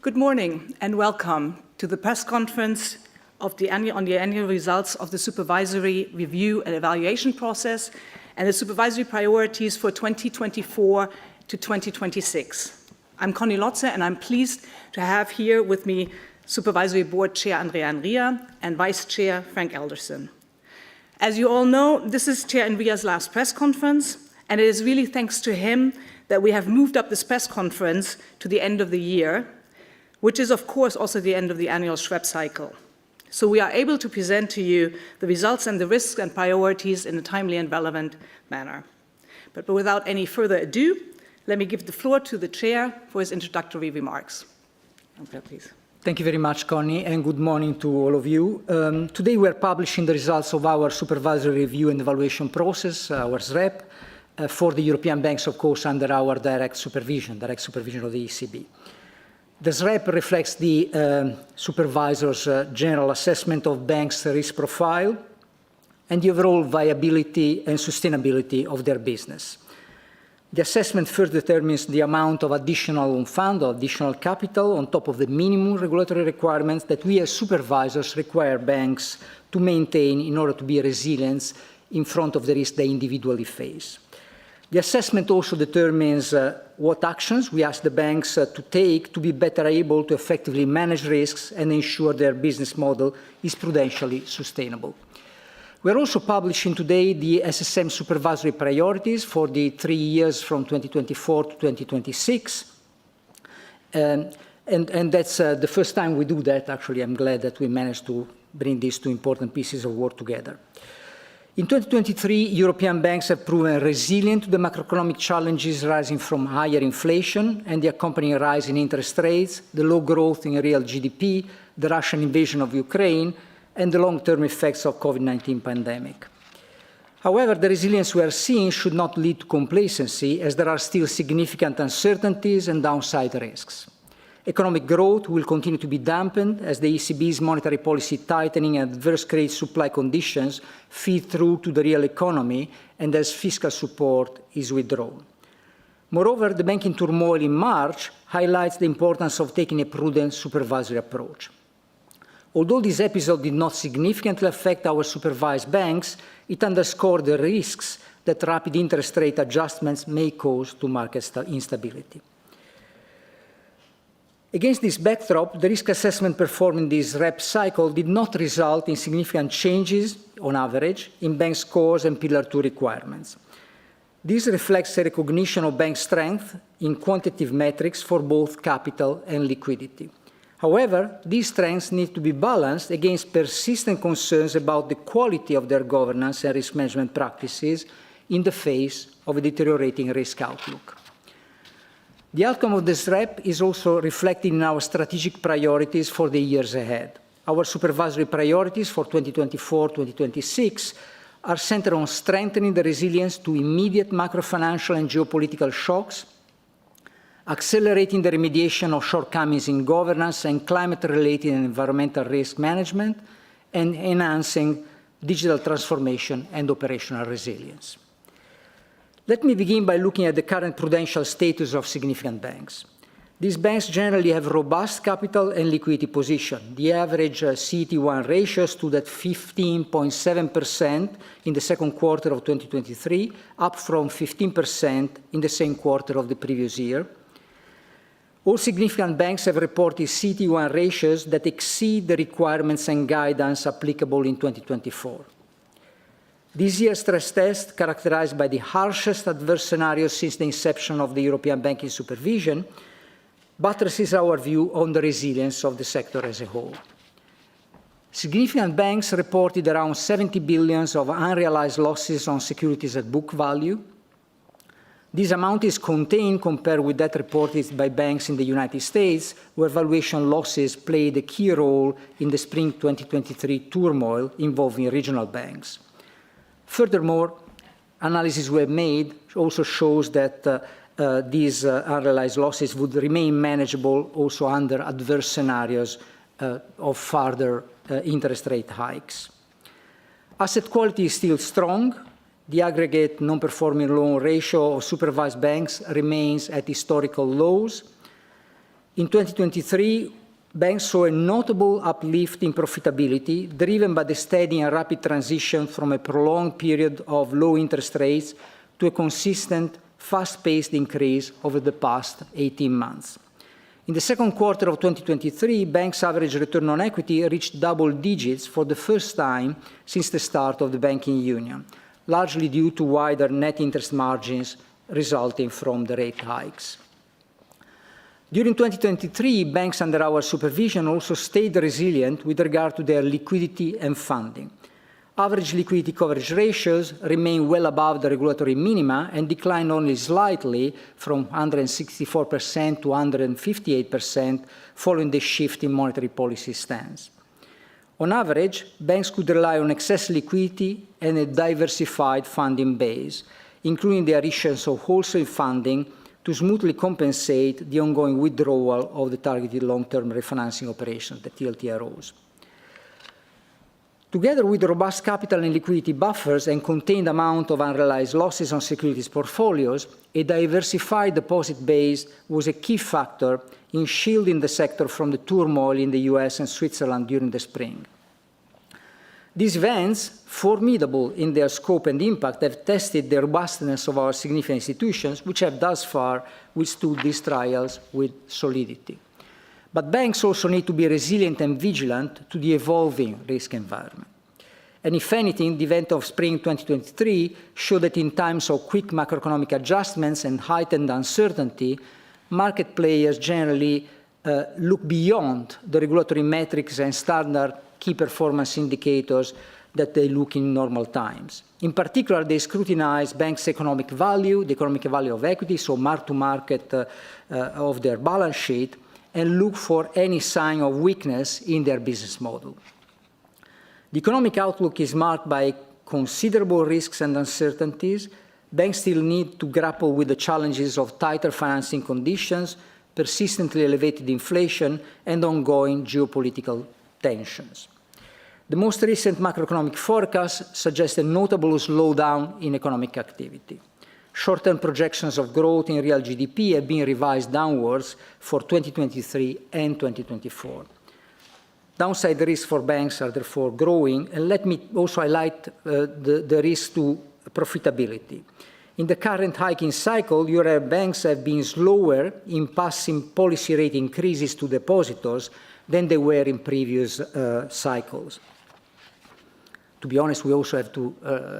Good morning and welcome to the press conference on the annual results of the Supervisory Review and Evaluation process and the supervisory priorities for 2024 to 2026. I'm Conny Lotze and I'm pleased to have here with me Supervisory Board Chair Andrea Enria and Vice Chair Frank Elderson. As you all know, this is Chair Enria's last press conference, and it is really thanks to him that we have moved up this press conference to the end of the year, which is of course also the end of the annual SREP cycle. so we are able to present to you the results and the risks and priorities in a timely and relevant manner. But without any further ado, let me give the floor to the Chair for his introductory remarks. Andrea, please. Thank you very much, Connie, and good morning to all of you. Today we are publishing the results of our Supervisory Review and Evaluation process, our SREP, for the European banks, of course, under our direct supervision of the ECB. The SREP reflects the supervisor's general assessment of banks' risk profile and the overall viability and sustainability of their business. The assessment first determines the amount of additional own fund or additional capital on top of the minimum regulatory requirements that we as supervisors require banks to maintain in order to be resilient in front of the risk they individually face. The assessment also determines what actions we ask the banks to take to be better able to effectively manage risks and ensure their business model is prudentially sustainable. We are also publishing today the SSM supervisory priorities for the 3 years from 2024 to 2026. And that's the first time we do that. Actually, I'm glad that we managed to bring these two important pieces of work together. In 2023, European banks have proven resilient to the macroeconomic challenges arising from higher inflation and the accompanying rise in interest rates, the low growth in real GDP, the Russian invasion of Ukraine, and the long-term effects of COVID-19 pandemic. However, the resilience we are seeing should not lead to complacency, as there are still significant uncertainties and downside risks. Economic growth will continue to be dampened as the ECB's monetary policy tightening and adverse credit supply conditions feed through to the real economy and as fiscal support is withdrawn. Moreover, the banking turmoil in March highlights the importance of taking a prudent supervisory approach. Although this episode did not significantly affect our supervised banks, it underscored the risks that rapid interest rate adjustments may cause to market instability. Against this backdrop, the risk assessment performed in this SREP cycle did not result in significant changes, on average, in bank scores and Pillar 2 requirements. This reflects a recognition of bank strength in quantitative metrics for both capital and liquidity. However, these strengths need to be balanced against persistent concerns about the quality of their governance and risk management practices in the face of a deteriorating risk outlook. The outcome of the SREP is also reflected in our strategic priorities for the years ahead. Our supervisory priorities for 2024-2026 are centered on strengthening the resilience to immediate macrofinancial and geopolitical shocks, accelerating the remediation of shortcomings in governance and climate-related and environmental risk management, and enhancing digital transformation and operational resilience. Let me begin by looking at the current prudential status of significant banks. These banks generally have robust capital and liquidity position. The average CET1 ratio stood at 15.7% in the second quarter of 2023, up from 15% in the same quarter of the previous year. All significant banks have reported CET1 ratios that exceed the requirements and guidance applicable in 2024. This year's stress test, characterized by the harshest adverse scenarios since the inception of the European banking supervision, buttresses our view on the resilience of the sector as a whole. Significant banks reported around 70 billion of unrealized losses on securities at book value. This amount is contained compared with that reported by banks in the United States, where valuation losses played a key role in the spring 2023 turmoil involving regional banks. Furthermore, analysis we have made also shows that these unrealized losses would remain manageable also under adverse scenarios of further interest rate hikes. Asset quality is still strong. The aggregate non-performing loan ratio of supervised banks remains at historical lows. In 2023, banks saw a notable uplift in profitability, driven by the steady and rapid transition from a prolonged period of low interest rates to a consistent, fast-paced increase over the past 18 months. In the second quarter of 2023, banks' average return on equity reached double digits for the first time since the start of the banking union, largely due to wider net interest margins resulting from the rate hikes. During 2023, banks under our supervision also stayed resilient with regard to their liquidity and funding. Average liquidity coverage ratios remain well above the regulatory minima and declined only slightly from 164% to 158% following the shift in monetary policy stance. On average, banks could rely on excess liquidity and a diversified funding base, including the issuance of wholesale funding to smoothly compensate the ongoing withdrawal of the targeted long-term refinancing operations, the TLTROs. Together with robust capital and liquidity buffers and contained amount of unrealized losses on securities portfolios, a diversified deposit base was a key factor in shielding the sector from the turmoil in the US and Switzerland during the spring. These events, formidable in their scope and impact, have tested the robustness of our significant institutions, which have thus far withstood these trials with solidity. But banks also need to be resilient and vigilant to the evolving risk environment. And if anything, the event of spring 2023 showed that in times of quick macroeconomic adjustments and heightened uncertainty, market players generally look beyond the regulatory metrics and standard key performance indicators that they look in normal times. In particular, they scrutinize banks' economic value, the economic value of equity, so mark-to-market of their balance sheet, and look for any sign of weakness in their business model. The economic outlook is marked by considerable risks and uncertainties. Banks still need to grapple with the challenges of tighter financing conditions, persistently elevated inflation, and ongoing geopolitical tensions. The most recent macroeconomic forecasts suggest a notable slowdown in economic activity. Short-term projections of growth in real GDP have been revised downwards for 2023 and 2024. Downside risks for banks are therefore growing, and let me also highlight the risk to profitability. In the current hiking cycle, Euro banks have been slower in passing policy rate increases to depositors than they were in previous cycles. To be honest, we also have to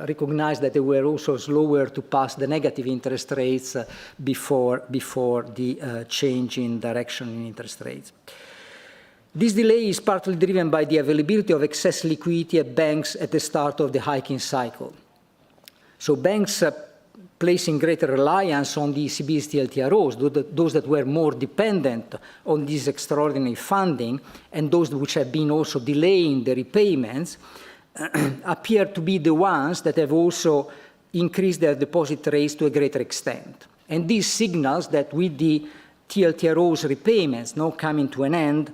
recognize that they were also slower to pass the negative interest rates before the change in direction in interest rates. This delay is partly driven by the availability of excess liquidity at banks at the start of the hiking cycle. So banks placing greater reliance on the ECB's TLTROs, those that were more dependent on this extraordinary funding, and those which have been also delaying the repayments, appear to be the ones that have also increased their deposit rates to a greater extent. And this signals that with the TLTROs repayments now coming to an end,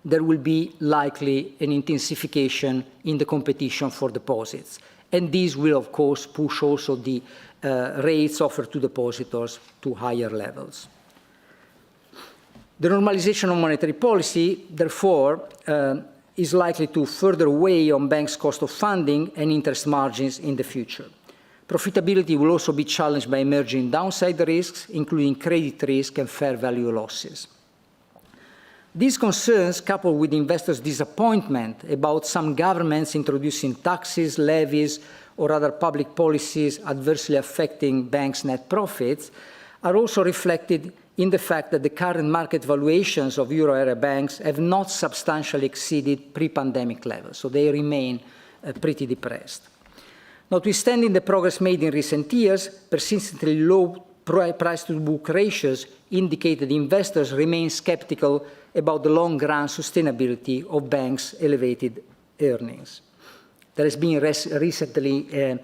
there will be likely an intensification in the competition for deposits. And this will, of course, push also the rates offered to depositors to higher levels. The normalization of monetary policy, therefore, is likely to further weigh on banks' cost of funding and interest margins in the future. Profitability will also be challenged by emerging downside risks, including credit risk and fair value losses. These concerns, coupled with investors' disappointment about some governments introducing taxes, levies, or other public policies adversely affecting banks' net profits, are also reflected in the fact that the current market valuations of euro area banks have not substantially exceeded pre-pandemic levels, so they remain pretty depressed. Notwithstanding the progress made in recent years, persistently low price-to-book ratios indicate that investors remain skeptical about the long-run sustainability of banks' elevated earnings. There has been recently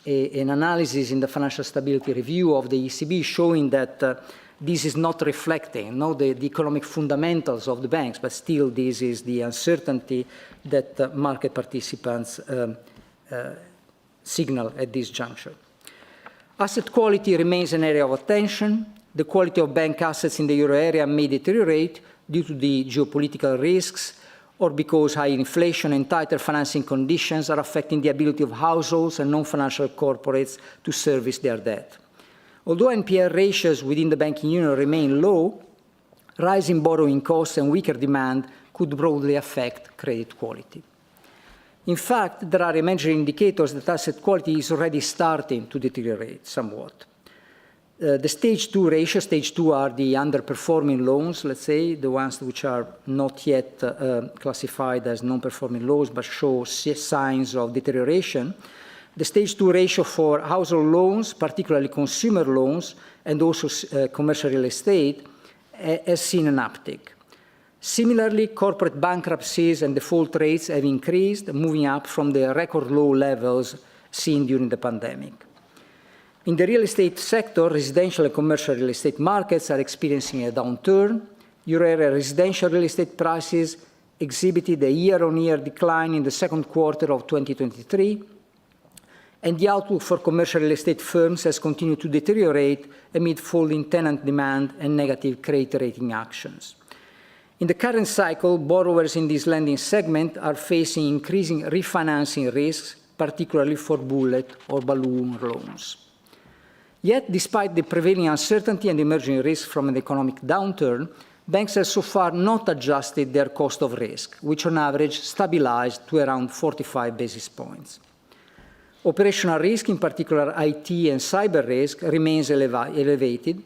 an analysis in the Financial Stability Review of the ECB showing that this is not reflecting the economic fundamentals of the banks, but still this is the uncertainty that market participants signal at this juncture. Asset quality remains an area of attention. The quality of bank assets in the euro area may deteriorate due to the geopolitical risks or because high inflation and tighter financing conditions are affecting the ability of households and non-financial corporates to service their debt. Although NPL ratios within the banking union remain low, rising borrowing costs and weaker demand could broadly affect credit quality. In fact, there are emerging indicators that asset quality is already starting to deteriorate somewhat. The stage 2 ratio, stage 2 are the underperforming loans, let's say, the ones which are not yet classified as non-performing loans but show signs of deterioration. The stage 2 ratio for household loans, particularly consumer loans, and also commercial real estate, has seen an uptick. Similarly, corporate bankruptcies and default rates have increased, moving up from the record low levels seen during the pandemic. In the real estate sector, residential and commercial real estate markets are experiencing a downturn. Euro area residential real estate prices exhibited a year-on-year decline in the second quarter of 2023, and the outlook for commercial real estate firms has continued to deteriorate amid falling tenant demand and negative credit rating actions. In the current cycle, borrowers in this lending segment are facing increasing refinancing risks, particularly for bullet or balloon loans. Yet, despite the prevailing uncertainty and emerging risks from an economic downturn, banks have so far not adjusted their cost of risk, which on average stabilized to around 45 basis points. Operational risk, in particular IT and cyber risk, remains elevated,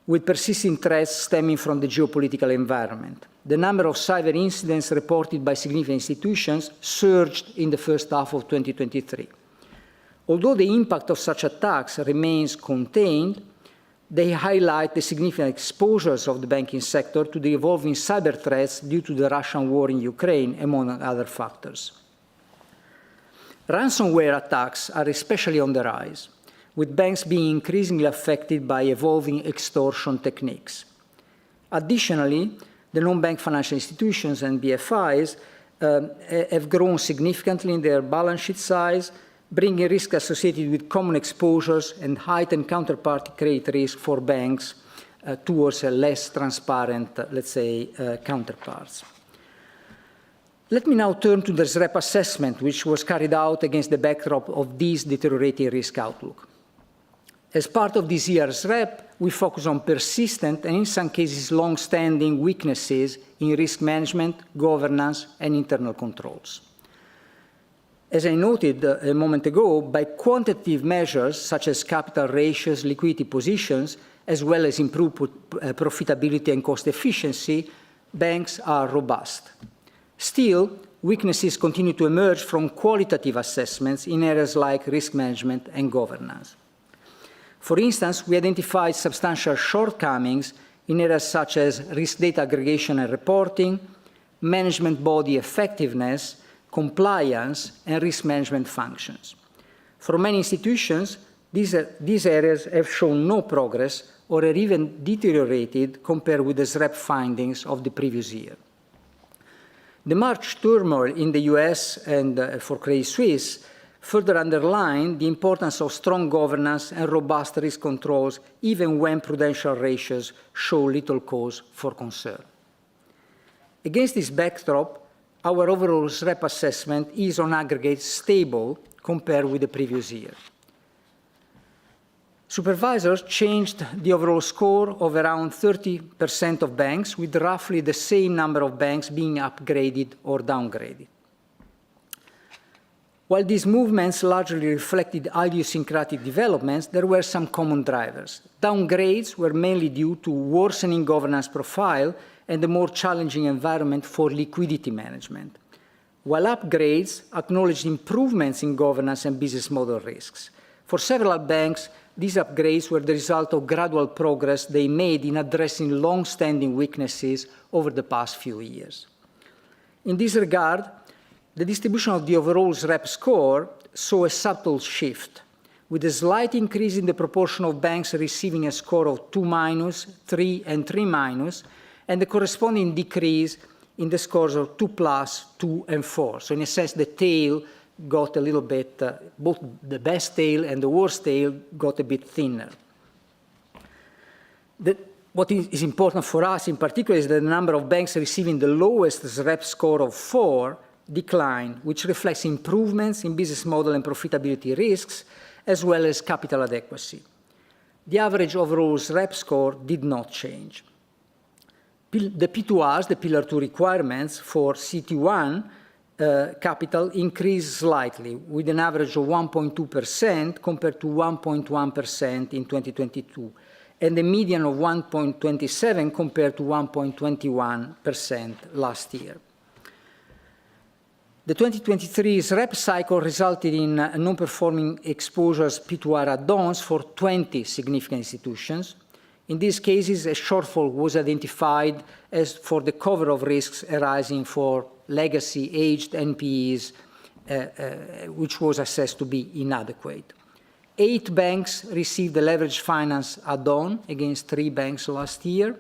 with persisting threats stemming from the geopolitical environment. The number of cyber incidents reported by significant institutions surged in the first half of 2023. Although the impact of such attacks remains contained, they highlight the significant exposures of the banking sector to the evolving cyber threats due to the Russian war in Ukraine, among other factors. Ransomware attacks are especially on the rise, with banks being increasingly affected by evolving extortion techniques. Additionally, the non-bank financial institutions and BFIs have grown significantly in their balance sheet size, bringing risk associated with common exposures and heightened counterparty credit risk for banks towards a less transparent, let's say, counterparts. Let me now turn to the SREP assessment, which was carried out against the backdrop of this deteriorating risk outlook. As part of this year's SREP, we focus on persistent and in some cases long-standing weaknesses in risk management, governance, and internal controls. As I noted a moment ago, by quantitative measures such as capital ratios, liquidity positions, as well as improved profitability and cost efficiency, banks are robust. Still, weaknesses continue to emerge from qualitative assessments in areas like risk management and governance. For instance, we identified substantial shortcomings in areas such as risk data aggregation and reporting, management body effectiveness, compliance, and risk management functions. For many institutions, these areas have shown no progress or are even deteriorated compared with the SREP findings of the previous year. The March turmoil in the US and for Credit Suisse further underlined the importance of strong governance and robust risk controls, even when prudential ratios show little cause for concern. Against this backdrop, our overall SREP assessment is on aggregate stable compared with the previous year. Supervisors changed the overall score of around 30% of banks, with roughly the same number of banks being upgraded or downgraded. While these movements largely reflected idiosyncratic developments, there were some common drivers. Downgrades were mainly due to worsening governance profile and a more challenging environment for liquidity management, while upgrades acknowledged improvements in governance and business model risks. For several banks, these upgrades were the result of gradual progress they made in addressing long-standing weaknesses over the past few years. In this regard, the distribution of the overall SREP score saw a subtle shift, with a slight increase in the proportion of banks receiving a score of 2-, 3, and 3-, and the corresponding decrease in the scores of 2+, 2, and 4. So in a sense, the tail got a little bit, both the best tail and the worst tail got a bit thinner. What is important for us in particular is that the number of banks receiving the lowest SREP score of 4 declined, which reflects improvements in business model and profitability risks, as well as capital adequacy. The average overall SREP score did not change. The P2Rs, the Pillar 2 requirements for CET1, capital increased slightly, with an average of 1.2% compared to 1.1% in 2022, and a median of 1.27 compared to 1.21% last year. The 2023 SREP cycle resulted in non-performing exposures P2R add-ons for 20 significant institutions. In these cases, a shortfall was identified as for the cover of risks arising for legacy aged NPEs, which was assessed to be inadequate. 8 banks received the leveraged finance add-on against 3 banks last year.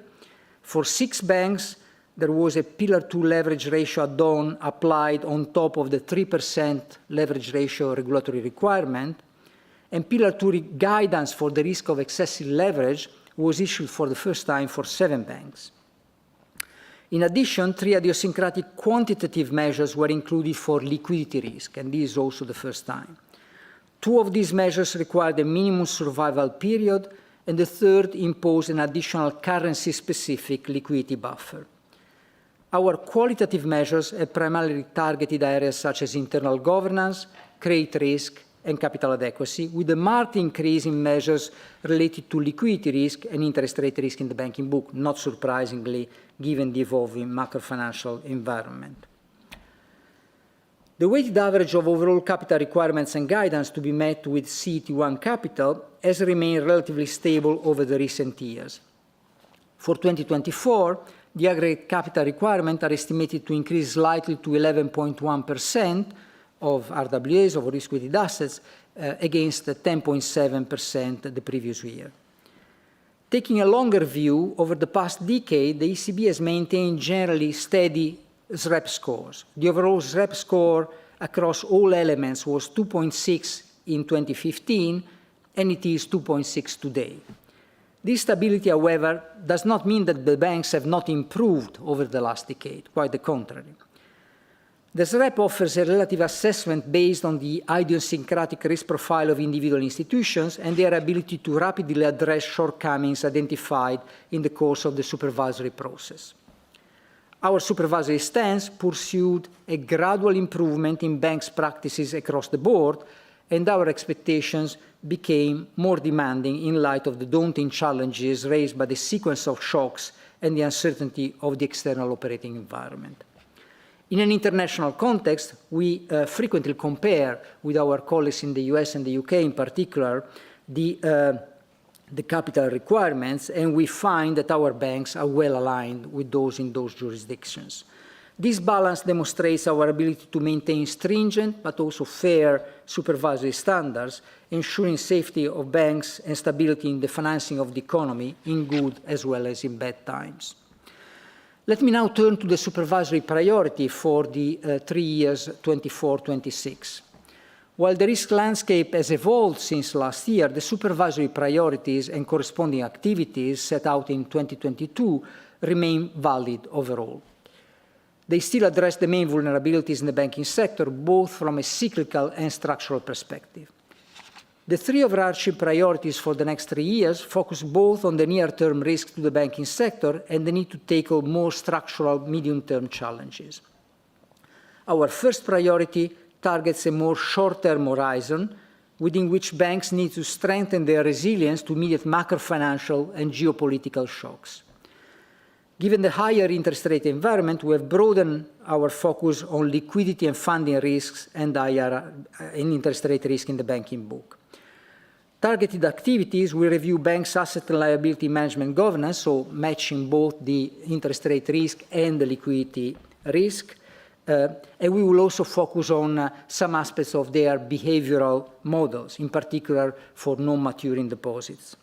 For 6 banks, there was a Pillar 2 leverage ratio add-on applied on top of the 3% leverage ratio regulatory requirement, and Pillar 2 guidance for the risk of excessive leverage was issued for the first time for 7 banks. In addition, 3 idiosyncratic quantitative measures were included for liquidity risk, and this is also the first time. 2 of these measures required a minimum survival period, and the third imposed an additional currency-specific liquidity buffer. Our qualitative measures have primarily targeted areas such as internal governance, credit risk, and capital adequacy, with a marked increase in measures related to liquidity risk and interest rate risk in the banking book, not surprisingly, given the evolving macrofinancial environment. The weighted average of overall capital requirements and guidance to be met with CET1 capital has remained relatively stable over the recent years. For 2024, the aggregate capital requirements are estimated to increase slightly to 11.1% of RWAs, of risk-weighted assets, against 10.7% the previous year. Taking a longer view, over the past decade, the ECB has maintained generally steady SREP scores. The overall SREP score across all elements was 2.6 in 2015, and it is 2.6 today. This stability, however, does not mean that the banks have not improved over the last decade, quite the contrary. The SREP offers a relative assessment based on the idiosyncratic risk profile of individual institutions and their ability to rapidly address shortcomings identified in the course of the supervisory process. Our supervisory stance pursued a gradual improvement in banks' practices across the board, and our expectations became more demanding in light of the daunting challenges raised by the sequence of shocks and the uncertainty of the external operating environment. In an international context, we frequently compare with our colleagues in the US and the UK in particular the capital requirements, and we find that our banks are well aligned with those in those jurisdictions. This balance demonstrates our ability to maintain stringent but also fair supervisory standards, ensuring safety of banks and stability in the financing of the economy in good as well as in bad times. Let me now turn to the supervisory priority for the 3 years 24-26. While the risk landscape has evolved since last year, the supervisory priorities and corresponding activities set out in 2022 remain valid overall. They still address the main vulnerabilities in the banking sector, both from a cyclical and structural perspective. The 3 overarching priorities for the next 3 years focus both on the near-term risks to the banking sector and the need to tackle more structural medium-term challenges. Our first priority targets a more short-term horizon within which banks need to strengthen their resilience to immediate macrofinancial and geopolitical shocks. Given the higher interest rate environment, we have broadened our focus on liquidity and funding risks and interest rate risk in the banking book. Targeted activities will review banks' asset and liability management governance, so matching both the interest rate risk and the liquidity risk, and we will also focus on some aspects of their behavioral models, in particular for non-maturing deposits.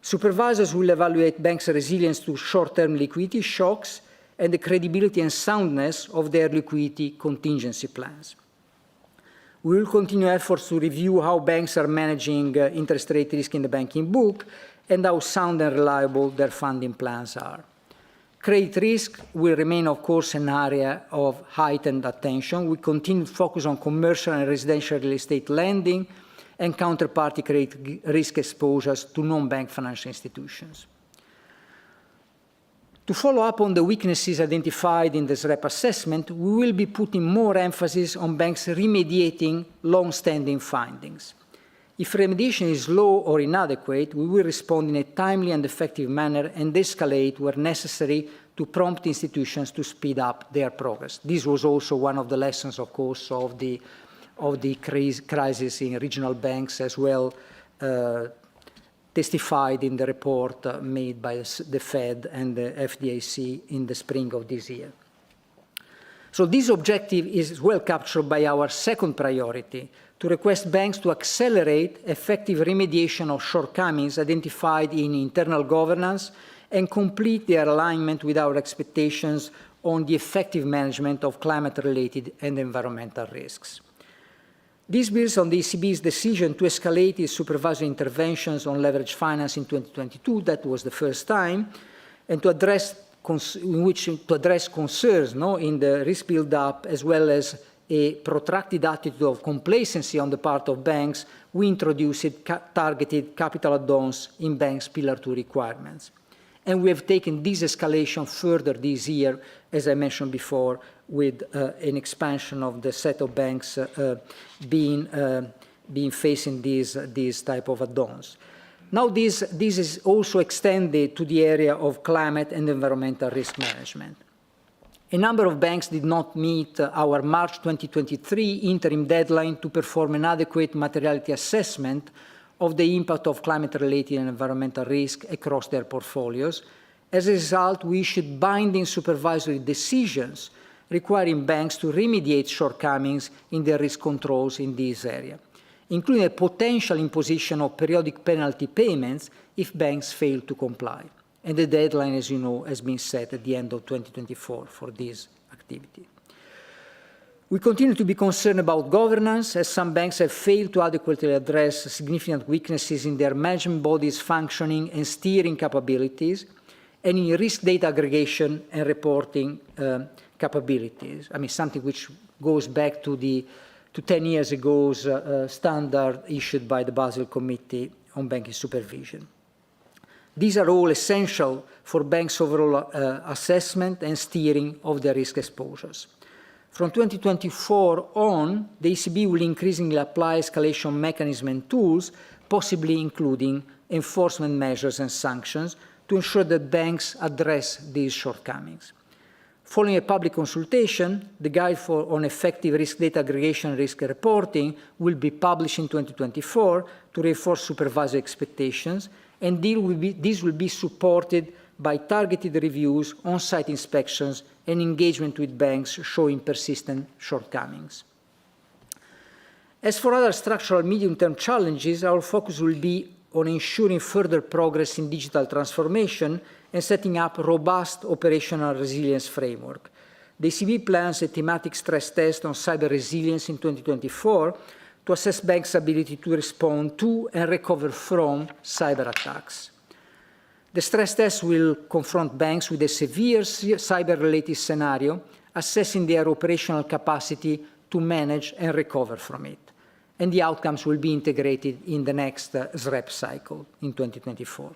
Supervisors will evaluate banks' resilience to short-term liquidity shocks and the credibility and soundness of their liquidity contingency plans. We will continue efforts to review how banks are managing interest rate risk in the banking book and how sound and reliable their funding plans are. Credit risk will remain, of course, an area of heightened attention. We continue to focus on commercial and residential real estate lending and counterparty credit risk exposures to non-bank financial institutions. To follow up on the weaknesses identified in the SREP assessment, we will be putting more emphasis on banks remediating long-standing findings. If remediation is low or inadequate, we will respond in a timely and effective manner and escalate where necessary to prompt institutions to speed up their progress. This was also one of the lessons, of course, of the crisis in regional banks as well, testified in the report made by the Fed and the FDIC in the spring of this year. So this objective is well captured by our second priority, to request banks to accelerate effective remediation of shortcomings identified in internal governance and complete their alignment with our expectations on the effective management of climate-related and environmental risks. This builds on the ECB's decision to escalate its supervisory interventions on leveraged finance in 2022, that was the first time, and to address concerns in the risk build-up as well as a protracted attitude of complacency on the part of banks. We introduced targeted capital add-ons in banks' Pillar 2 requirements. And we have taken this escalation further this year, as I mentioned before, with an expansion of the set of banks being facing these type of add-ons. Now this is also extended to the area of climate and environmental risk management. A number of banks did not meet our March 2023 interim deadline to perform an adequate materiality assessment of the impact of climate-related and environmental risk across their portfolios. As a result, we issued binding supervisory decisions requiring banks to remediate shortcomings in their risk controls in this area, including a potential imposition of periodic penalty payments if banks fail to comply. And the deadline, as you know, has been set at the end of 2024 for this activity. We continue to be concerned about governance, as some banks have failed to adequately address significant weaknesses in their management bodies' functioning and steering capabilities, and in risk data aggregation and reporting capabilities. I mean, something which goes back to 10 years ago's standard issued by the Basel Committee on Banking Supervision. These are all essential for banks' overall assessment and steering of their risk exposures. From 2024 on, the ECB will increasingly apply escalation mechanisms and tools, possibly including enforcement measures and sanctions, to ensure that banks address these shortcomings. Following a public consultation, the guide on effective risk data aggregation and risk reporting will be published in 2024 to reinforce supervisory expectations, and this will be supported by targeted reviews, on-site inspections, and engagement with banks showing persistent shortcomings. As for other structural medium-term challenges, our focus will be on ensuring further progress in digital transformation and setting up a robust operational resilience framework. The ECB plans a thematic stress test on cyber resilience in 2024 to assess banks' ability to respond to and recover from cyber attacks. The stress test will confront banks with a severe cyber-related scenario, assessing their operational capacity to manage and recover from it. And the outcomes will be integrated in the next SREP cycle in 2024.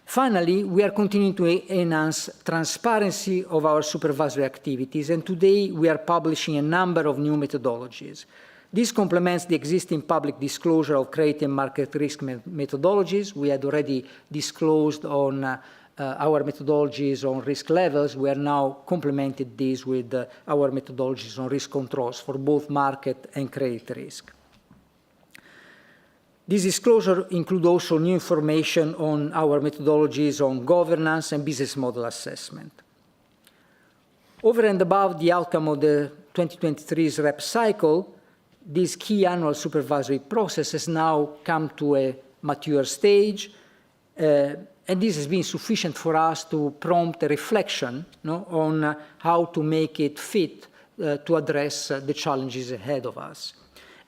Finally, we are continuing to enhance transparency of our supervisory activities, and today we are publishing a number of new methodologies. This complements the existing public disclosure of credit and market risk methodologies. We had already disclosed on our methodologies on risk levels. We are now complemented this with our methodologies on risk controls for both market and credit risk. This disclosure includes also new information on our methodologies on governance and business model assessment. Over and above the outcome of the 2023 SREP cycle, this key annual supervisory process has now come to a mature stage, and this has been sufficient for us to prompt a reflection on how to make it fit to address the challenges ahead of us.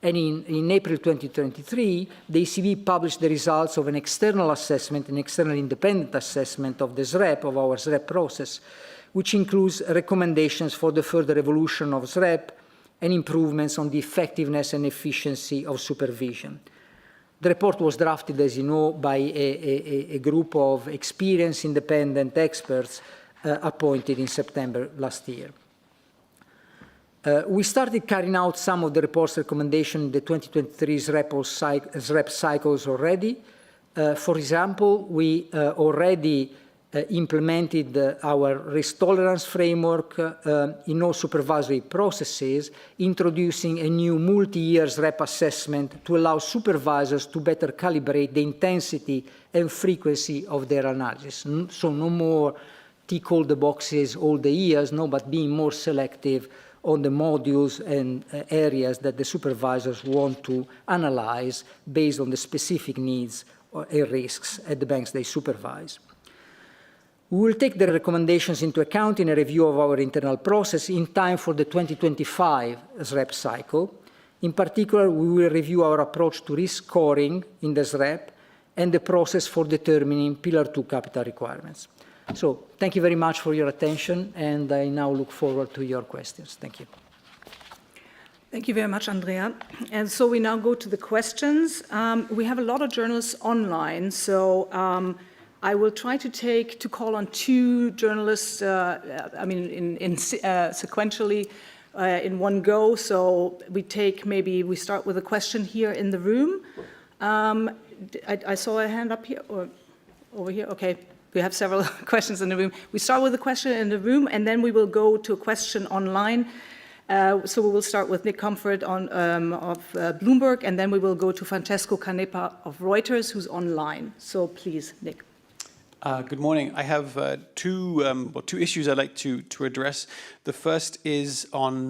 And in April 2023, the ECB published the results of an external assessment, an external independent assessment of the SREP, of our SREP process, which includes recommendations for the further evolution of SREP and improvements on the effectiveness and efficiency of supervision. The report was drafted, as you know, by a group of experienced independent experts appointed in September last year. We started carrying out some of the report's recommendations in the 2023 SREP cycles already. For example, we already implemented our risk tolerance framework in all supervisory processes, introducing a new multi-year SREP assessment to allow supervisors to better calibrate the intensity and frequency of their analysis. So no more tick all the boxes all the years, no, but being more selective on the modules and areas that the supervisors want to analyze based on the specific needs and risks at the banks they supervise. We will take the recommendations into account in a review of our internal process in time for the 2025 SREP cycle. In particular, we will review our approach to risk scoring in the SREP and the process for determining Pillar 2 capital requirements. So thank you very much for your attention, and I now look forward to your questions. Thank you. Thank you very much, Andrea. And so we now go to the questions. We have a lot of journalists online, so I will try to call on two journalists, sequentially in one go. So we start with a question here in the room. I saw a hand up here, or over here, okay. We have several questions in the room. We start with a question in the room, and then we will go to a question online. So we will start with Nick Comfort of Bloomberg, and then we will go to Francesco Canepa of Reuters, who's online. So please, Nick. Good morning. I have two issues I'd like to address. The first is on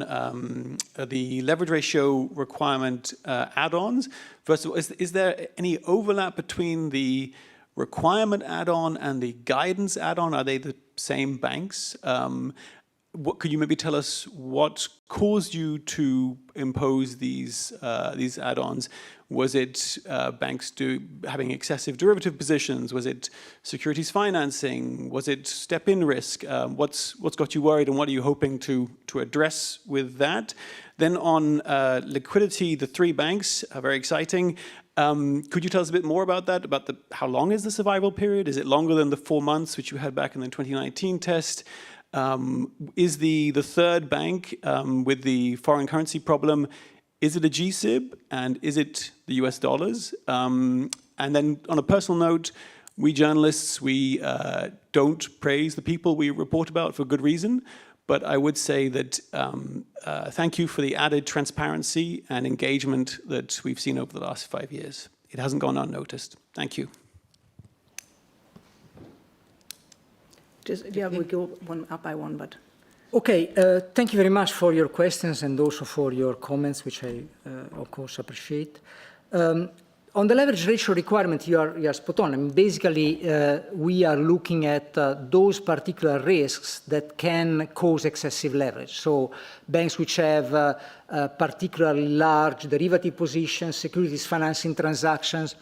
the leverage ratio requirement add-ons. First of all, is there any overlap between the requirement add-on and the guidance add-on? Are they the same banks? Could you maybe tell us what caused you to impose these add-ons? Was it banks having excessive derivative positions? Was it securities financing? Was it step-in risk? What's got you worried, and what are you hoping to address with that? Then on liquidity, the three banks are very exciting. Could you tell us a bit more about that? About how long is the survival period? Is it longer than the 4 months which you had back in the 2019 test? Is the third bank with the foreign currency problem, is it a GSIB, and is it the US dollars? And then on a personal note, we journalists, we don't praise the people we report about for good reason, but I would say that thank you for the added transparency and engagement that we've seen over the last 5 years. It hasn't gone unnoticed. Thank you. We go one up by one, but... Okay, thank you very much for your questions and also for your comments, which I, of course, appreciate. On the leverage ratio requirement, you are spot on. I mean, basically, we are looking at those particular risks that can cause excessive leverage. So banks which have particularly large derivative positions, securities financing transactions.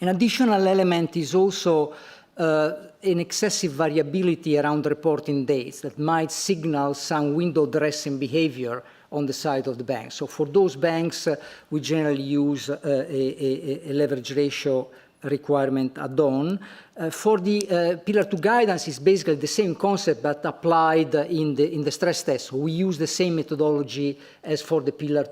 An additional element is also an excessive variability around reporting dates that might signal some window dressing behavior on the side of the bank. So for those banks, we generally use a leverage ratio requirement add-on. For the Pillar 2 guidance, it's basically the same concept but applied in the stress test. So we use the same methodology as for the Pillar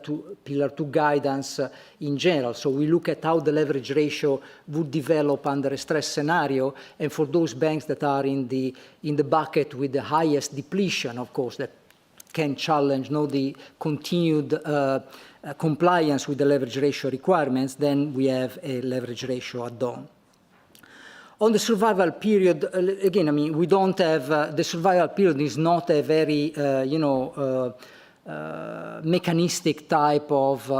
2 guidance in general. So we look at how the leverage ratio would develop under a stress scenario, and for those banks that are in the bucket with the highest depletion, of course, that can challenge the continued compliance with the leverage ratio requirements, then we have a leverage ratio add-on. On the survival period, again, I mean, we don't have, the survival period is not a very, mechanistic type of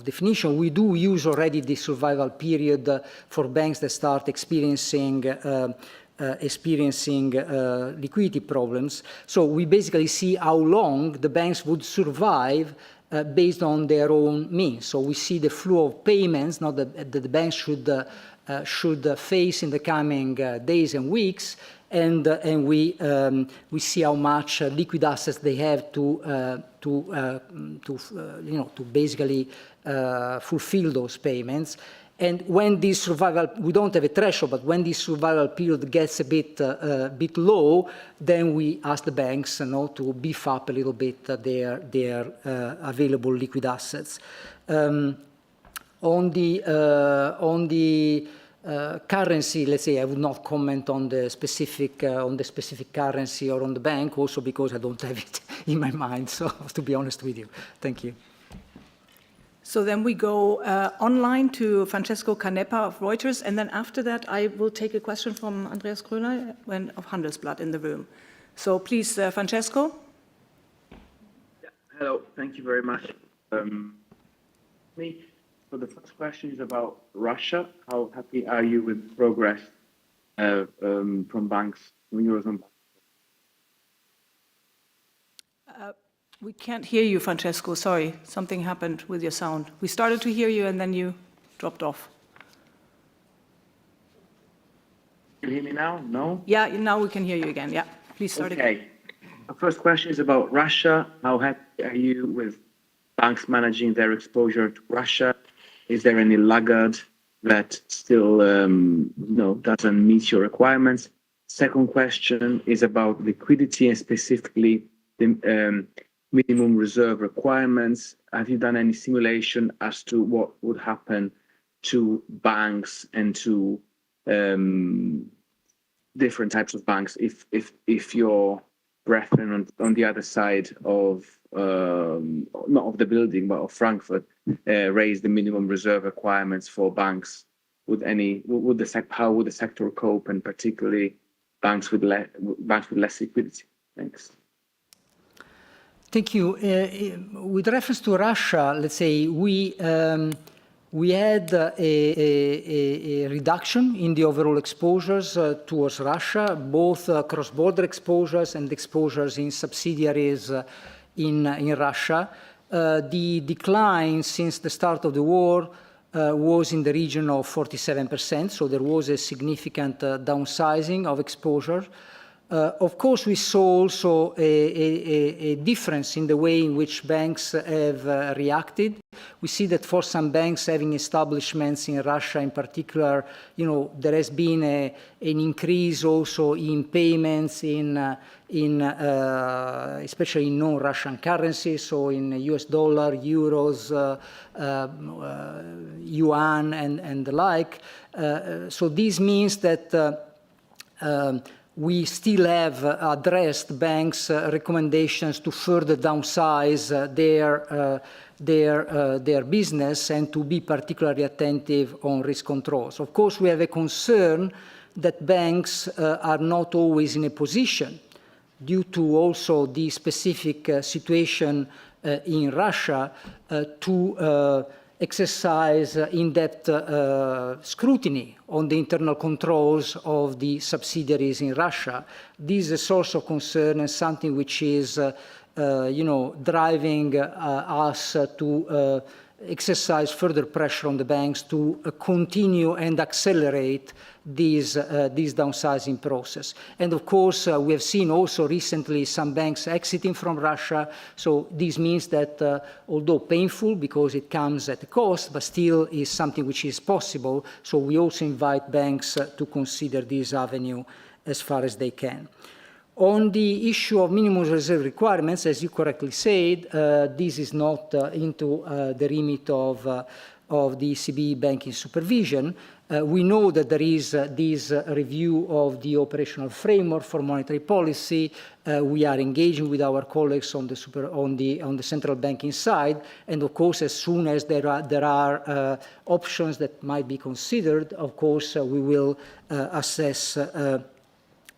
definition. We do use already the survival period for banks that start experiencing liquidity problems. So we basically see how long the banks would survive based on their own means. So we see the flow of payments that the banks should face in the coming days and weeks, and we see how much liquid assets they have to basically fulfill those payments. And when this survival, we don't have a threshold, but when this survival period gets a bit low, then we ask the banks to beef up a little bit their available liquid assets. On the currency, let's say, I would not comment on the specific currency or on the bank, also because I don't have it in my mind. So, to be honest with you, thank you. So then we go online to Francesco Canepa of Reuters, and then after that I will take a question from Andreas Gröner of Handelsblatt in the room. So please, Francesco. Yeah, hello, thank you very much. So the first question is about Russia. How happy are you with progress from banks, from Eurozone banks? We can't hear you, Francesco. Sorry, something happened with your sound. We started to hear you and then you dropped off. Can you hear me now? No? Yeah, now we can hear you again. Yeah, please start again. Okay. The first question is about Russia. How happy are you with banks managing their exposure to Russia? Is there any laggard that still doesn't meet your requirements? Second question is about liquidity and specifically the minimum reserve requirements. Have you done any simulation as to what would happen to banks and to different types of banks if your brethren on the other side of not of the building but of Frankfurt raise the minimum reserve requirements for banks? How would the sector cope, and particularly banks with less liquidity? Thanks. Thank you. With reference to Russia, let's say we had a reduction in the overall exposures towards Russia, both cross-border exposures and exposures in subsidiaries in Russia. The decline since the start of the war was in the region of 47%, so there was a significant downsizing of exposure. Of course, we saw also a difference in the way in which banks have reacted. We see that for some banks having establishments in Russia in particular, there has been an increase also in payments especially in non-Russian currencies, so in US dollar, euros, yuan, and the like. So this means that we still have addressed banks' recommendations to further downsize their business and to be particularly attentive on risk controls. Of course, we have a concern that banks are not always in a position, due to also the specific situation in Russia, to exercise in-depth scrutiny on the internal controls of the subsidiaries in Russia. This is a source of concern and something which is, driving us to exercise further pressure on the banks to continue and accelerate this downsizing process. And of course, we have seen also recently some banks exiting from Russia. So this means that although painful because it comes at a cost, but still is something which is possible. So we also invite banks to consider this avenue as far as they can. On the issue of minimum reserve requirements, as you correctly said, this is not into the remit of the ECB banking supervision. We know that there is this review of the operational framework for monetary policy. We are engaging with our colleagues on the central banking side, and of course, as soon as there are options that might be considered, of course, we will assess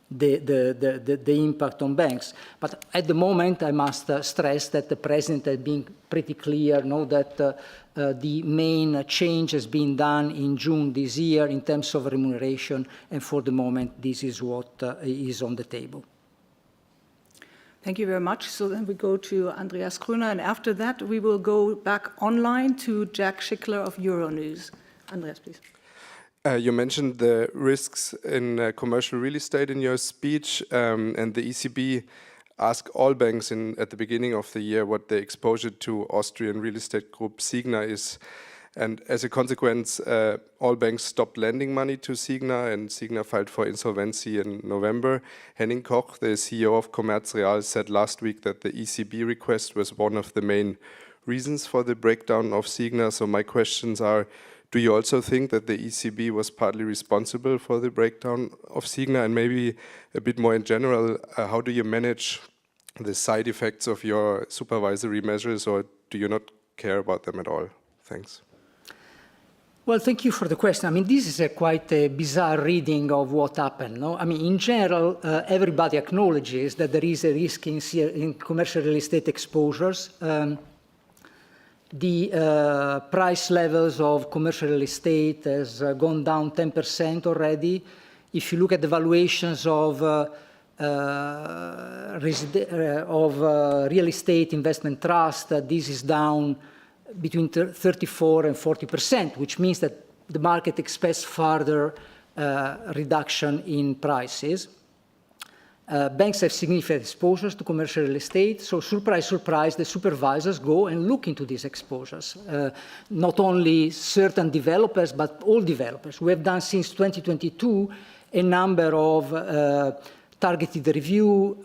the impact on banks. But at the moment, I must stress that the President has been pretty clear, that the main change has been done in June this year in terms of remuneration, and for the moment, this is what is on the table. Thank you very much. So then we go to Andreas Gröner, and after that, we will go back online to Jack Schickler of Euronews. Andreas, please. You mentioned the risks in commercial real estate in your speech, and the ECB asked all banks at the beginning of the year what their exposure to Austrian real estate group Signa is. And as a consequence, all banks stopped lending money to Signa, and Signa filed for insolvency in November. Henning Koch, the CEO of Commerz Real, said last week that the ECB request was one of the main reasons for the breakdown of Signa. So my questions are, do you also think that the ECB was partly responsible for the breakdown of Signa? And maybe a bit more in general, how do you manage the side effects of your supervisory measures, or do you not care about them at all? Thanks. Well, thank you for the question. I mean, this is quite a bizarre reading of what happened. No? I mean, in general, everybody acknowledges that there is a risk in commercial real estate exposures. The price levels of commercial real estate has gone down 10% already. If you look at the valuations of real estate investment trust, this is down between 34 and 40%, which means that the market expects further reduction in prices. Banks have significant exposures to commercial real estate, so surprise, surprise, the supervisors go and look into these exposures. Not only certain developers, but all developers. We have done since 2022 a number of targeted review,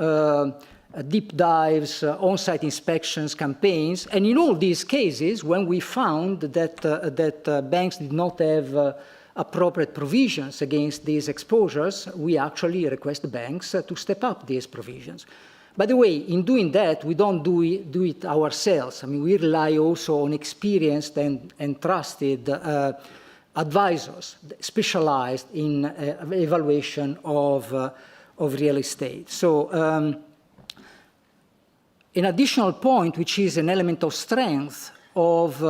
deep dives, on-site inspections, campaigns, and in all these cases, when we found that banks did not have appropriate provisions against these exposures, we actually request the banks to step up these provisions. By the way, in doing that, we don't do it ourselves. I mean, we rely also on experienced and trusted advisors specialized in evaluation of real estate. So an additional point, which is an element of strength of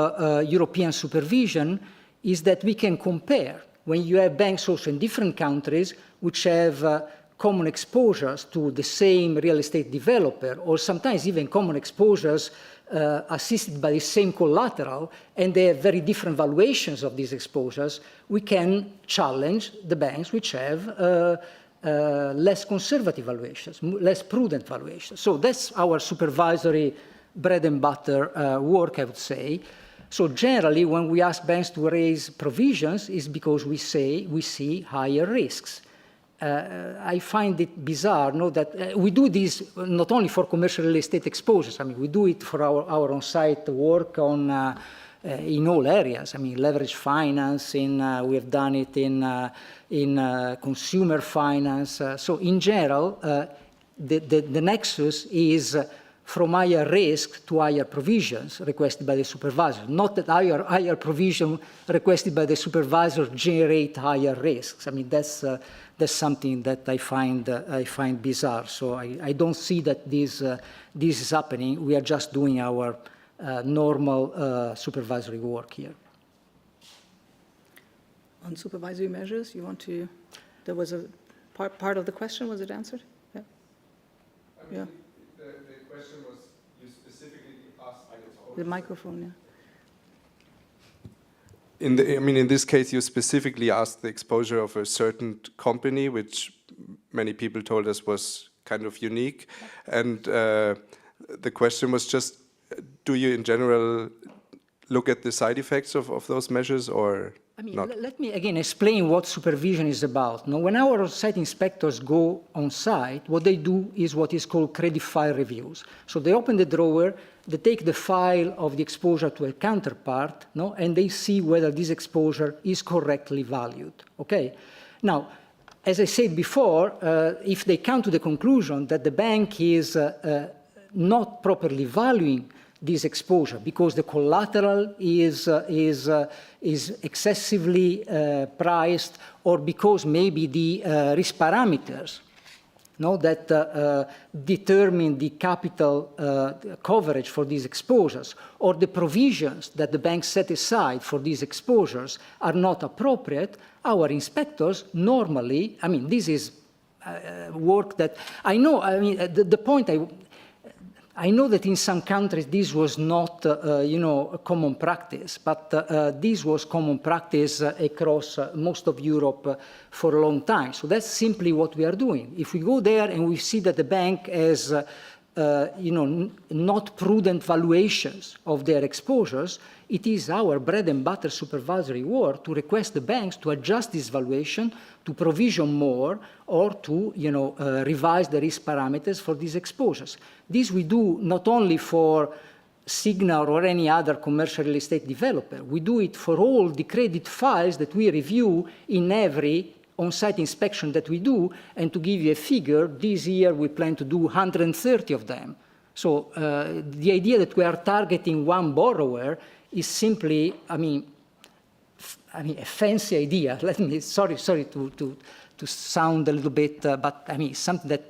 European supervision, is that we can compare. When you have banks also in different countries which have common exposures to the same real estate developer, or sometimes even common exposures assisted by the same collateral, and they have very different valuations of these exposures, we can challenge the banks which have less conservative valuations, less prudent valuations. So that's our supervisory bread and butter work, I would say. So generally, when we ask banks to raise provisions, is because we see higher risks. I find it bizarre, no, that we do this not only for commercial real estate exposures. I mean, we do it for our on-site work on in all areas. I mean, leverage finance. We have done it in consumer finance. So in general, the nexus is from higher risk to higher provisions requested by the supervisor. Not that higher provision requested by the supervisor generate higher risks. I mean, that's something that I find bizarre. So I don't see that this is happening. We are just doing our normal supervisory work here. On supervisory measures, you want to? There was a part of the question. Was it answered? Yeah. I mean, yeah. The question was, you specifically asked. The microphone. Yeah. In this case, you specifically asked the exposure of a certain company, which many people told us was kind of unique, and the question was just, do you in general look at the side effects of those measures, or not? Let me again explain what supervision is about. Now, when our site inspectors go on site, what they do is what is called credit file reviews. So they open the drawer, they take the file of the exposure to a counterpart, no, and they see whether this exposure is correctly valued. Okay. Now, as I said before, if they come to the conclusion that the bank is not properly valuing this exposure because the collateral is excessively priced, or because maybe the risk parameters that determine the capital coverage for these exposures, or the provisions that the bank set aside for these exposures are not appropriate, our inspectors normally, I mean, this is work that I know, I mean, the point I know that in some countries this was not, a common practice, but this was common practice across most of Europe for a long time. So that's simply what we are doing. If we go there and we see that the bank has, not prudent valuations of their exposures, it is our bread and butter supervisory work to request the banks to adjust this valuation, to provision more, or to revise the risk parameters for these exposures. This we do not only for Signal or any other commercial real estate developer. We do it for all the credit files that we review in every on-site inspection that we do. And to give you a figure, this year we plan to do 130 of them. So the idea that we are targeting one borrower is simply, a fancy idea. Sorry to sound a little bit, but something that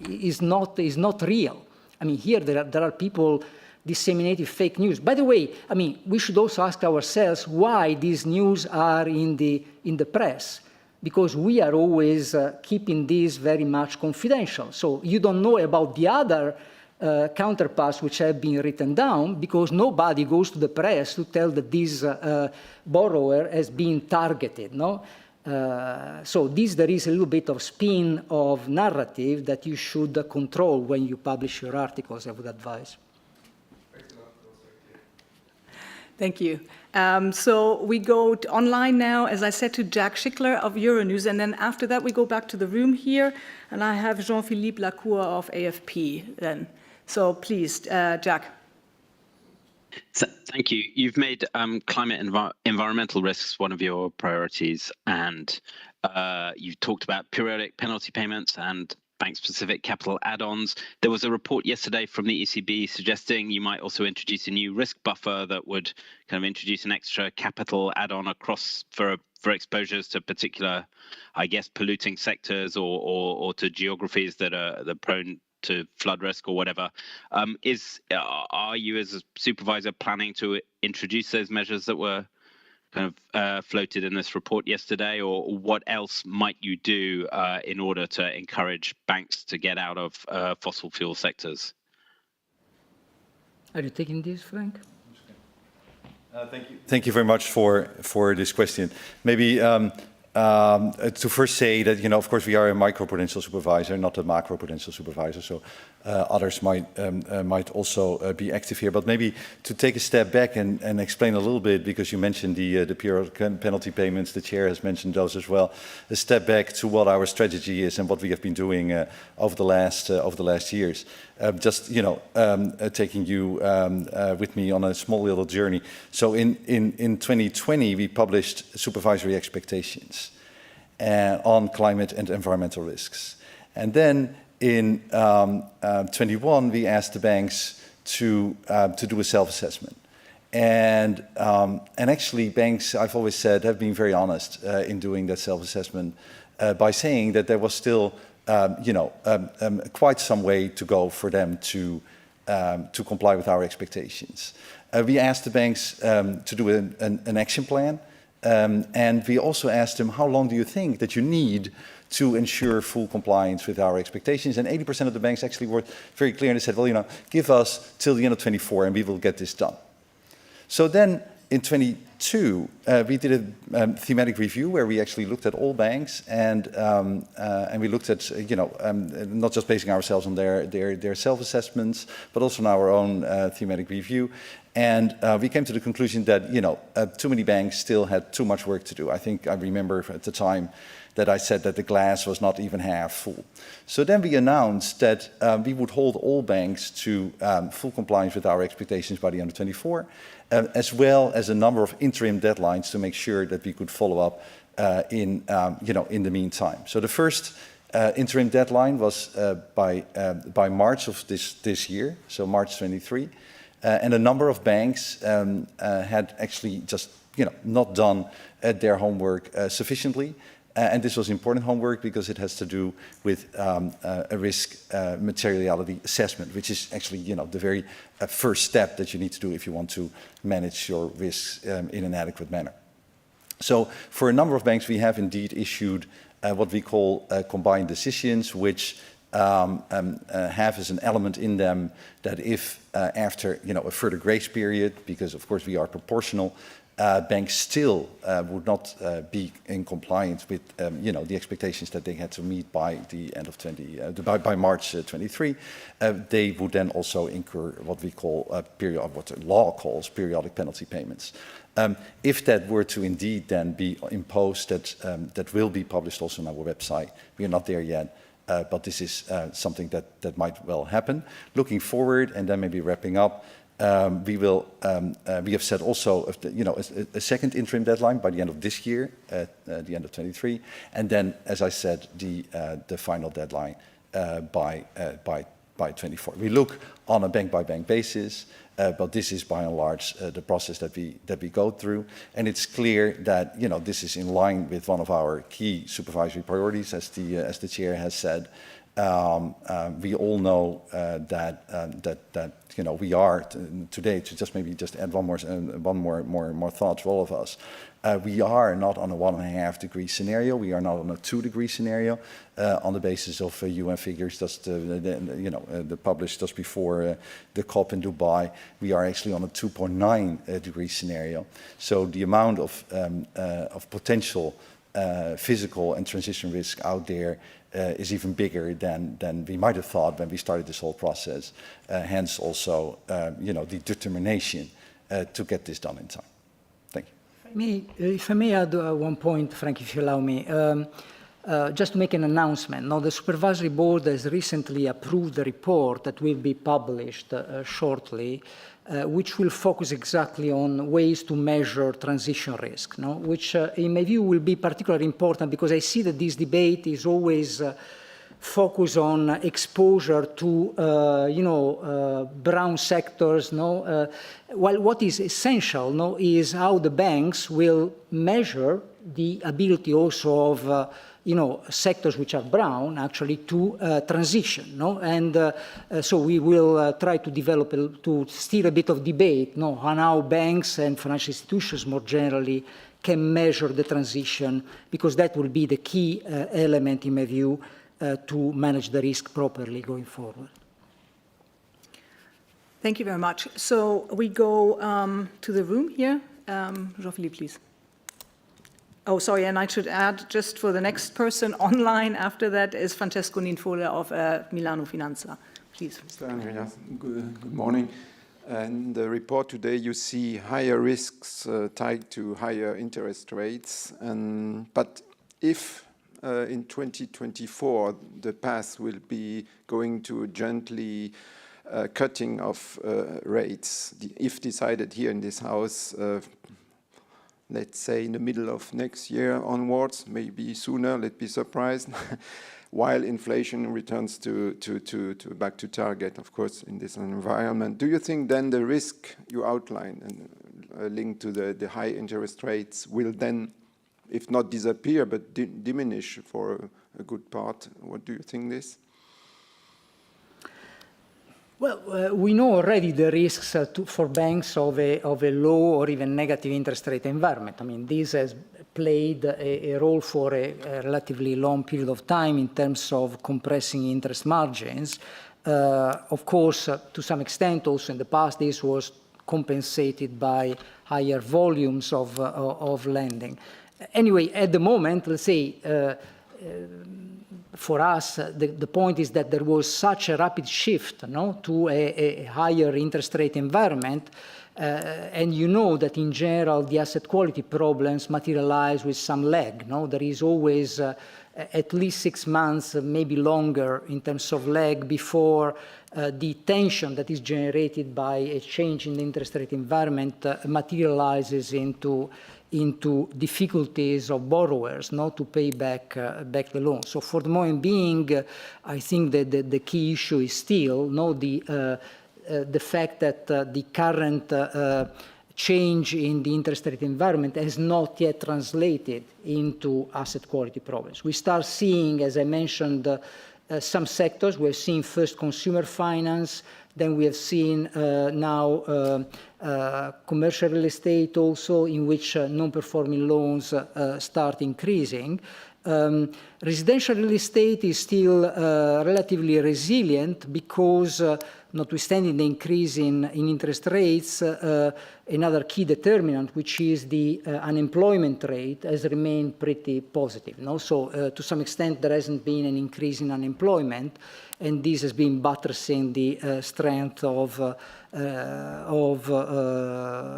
is not real. Here there are people disseminating fake news. By the way, we should also ask ourselves why these news are in the press, because we are always keeping this very much confidential. So you don't know about the other counterparts which have been written down, because nobody goes to the press to tell that this borrower has been targeted. No? So there is a little bit of spin of narrative that you should control when you publish your articles, I would advise. Thank you. So we go online now, as I said, to Jack Schickler of Euronews, and then after that we go back to the room here, and I have Jean-Philippe Lacour of AFP then. So please, Jack. Thank you. You've made climate environmental risks one of your priorities, and you've talked about periodic penalty payments and bank-specific capital add-ons. There was a report yesterday from the ECB suggesting you might also introduce a new risk buffer that would kind of introduce an extra capital add-on across for exposures to particular, I guess, polluting sectors or to geographies that are prone to flood risk or whatever. Are you as a supervisor planning to introduce those measures that were kind of floated in this report yesterday, or what else might you do in order to encourage banks to get out of fossil fuel sectors? Are you taking this, Frank? Thank you. Thank you very much for this question. Maybe to first say that, of course, we are a microprudential supervisor, not a macroprudential supervisor. So others might also be active here. But maybe to take a step back and explain a little bit, because you mentioned the periodic penalty payments, the chair has mentioned those as well. A step back to what our strategy is and what we have been doing over the last years. Taking you with me on a small little journey. So in 2020, we published supervisory expectations on climate and environmental risks. And then in 21, we asked the banks to do a self-assessment. And actually, banks, I've always said, have been very honest in doing that self-assessment by saying that there was still quite some way to go for them to comply with our expectations. We asked the banks to do an action plan, and we also asked them, how long do you think that you need to ensure full compliance with our expectations? And 80% of the banks actually were very clear, and they said, well, give us till the end of 24 and we will get this done. So then in 22, we did a thematic review where we actually looked at all banks, and we looked at, not just basing ourselves on their self-assessments, but also on our own thematic review. And we came to the conclusion that, too many banks still had too much work to do. I think I remember at the time that I said that the glass was not even half full. So then we announced that we would hold all banks to full compliance with our expectations by the end of 24, as well as a number of interim deadlines to make sure that we could follow up in the meantime. So the first interim deadline was by March of this year, so March 23, and a number of banks had actually just not done their homework sufficiently. And this was important homework because it has to do with a risk materiality assessment, which is actually the very first step that you need to do if you want to manage your risks in an adequate manner. So for a number of banks, we have indeed issued what we call combined decisions, which have as an element in them that if after a further grace period, because of course we are proportional, banks still would not be in compliance with the expectations that they had to meet by the end of by March 23, they would then also incur what we call what the law calls periodic penalty payments. If that were to indeed then be imposed, that will be published also on our website. We are not there yet. But this is something that might well happen. Looking forward, and then maybe wrapping up, we have set also a second interim deadline by the end of this year, at the end of 23, and then, as I said, the final deadline by 24. We look on a bank-by-bank basis, but this is by and large the process that we go through, and it's clear that this is in line with one of our key supervisory priorities, as the chair has said. We all know that we are today, to just add one more thought to all of us. We are not on a 1.5 degree scenario. We are not on a 2 degree scenario on the basis of UN figures just published just before the COP in Dubai. We are actually on a 2.9 degree scenario. So the amount of potential physical and transition risk out there is even bigger than we might have thought when we started this whole process. Hence also, the determination to get this done in time. Thank you. If I may add one point, Frank, if you allow me, just to make an announcement. Now, the Supervisory Board has recently approved a report that will be published shortly, which will focus exactly on ways to measure transition risk, which in my view will be particularly important because I see that this debate is always focused on exposure to, brown sectors. While what is essential is how the banks will measure the ability also of sectors which are brown, actually, to transition, And so we will try to develop, to steer a bit of debate, on how banks and financial institutions more generally can measure the transition, because that will be the key element, in my view, to manage the risk properly going forward. Thank you very much. So we go to the room here. Jean-Philippe, please. Oh, sorry, and I should add, just for the next person online after that is Francesco Ninfola of Milano Finanza. Please. Mr. Enria, good morning. In the report today, you see higher risks tied to higher interest rates. But if in 2024 the path will be going to gently cutting of rates, if decided here in this House, let's say in the middle of next year onwards, maybe sooner, let's be surprised, while inflation returns to back to target, of course, in this environment. Do you think then the risk you outlined and linked to the high interest rates will then, if not disappear, but diminish for a good part? What do you think this? Well, we know already the risks for banks of a low or even negative interest rate environment. I mean, this has played a role for a relatively long period of time in terms of compressing interest margins. Of course, to some extent, also in the past, this was compensated by higher volumes of lending. Anyway, at the moment, let's say, for us, the point is that there was such a rapid shift to a higher interest rate environment, and you know that in general the asset quality problems materialize with some lag. There is always at least 6 months, maybe longer, in terms of lag before the tension that is generated by a change in the interest rate environment materializes into difficulties of borrowers to pay back the loan. So for the moment being, I think that the key issue is still the fact that the current change in the interest rate environment has not yet translated into asset quality problems. We start seeing, as I mentioned, some sectors. We're seeing first consumer finance, then we have seen now commercial real estate also, in which non-performing loans start increasing. Residential real estate is still relatively resilient because, notwithstanding the increase in interest rates, another key determinant, which is the unemployment rate, has remained pretty positive. No? So, to some extent, there hasn't been an increase in unemployment, and this has been buttressing the strength of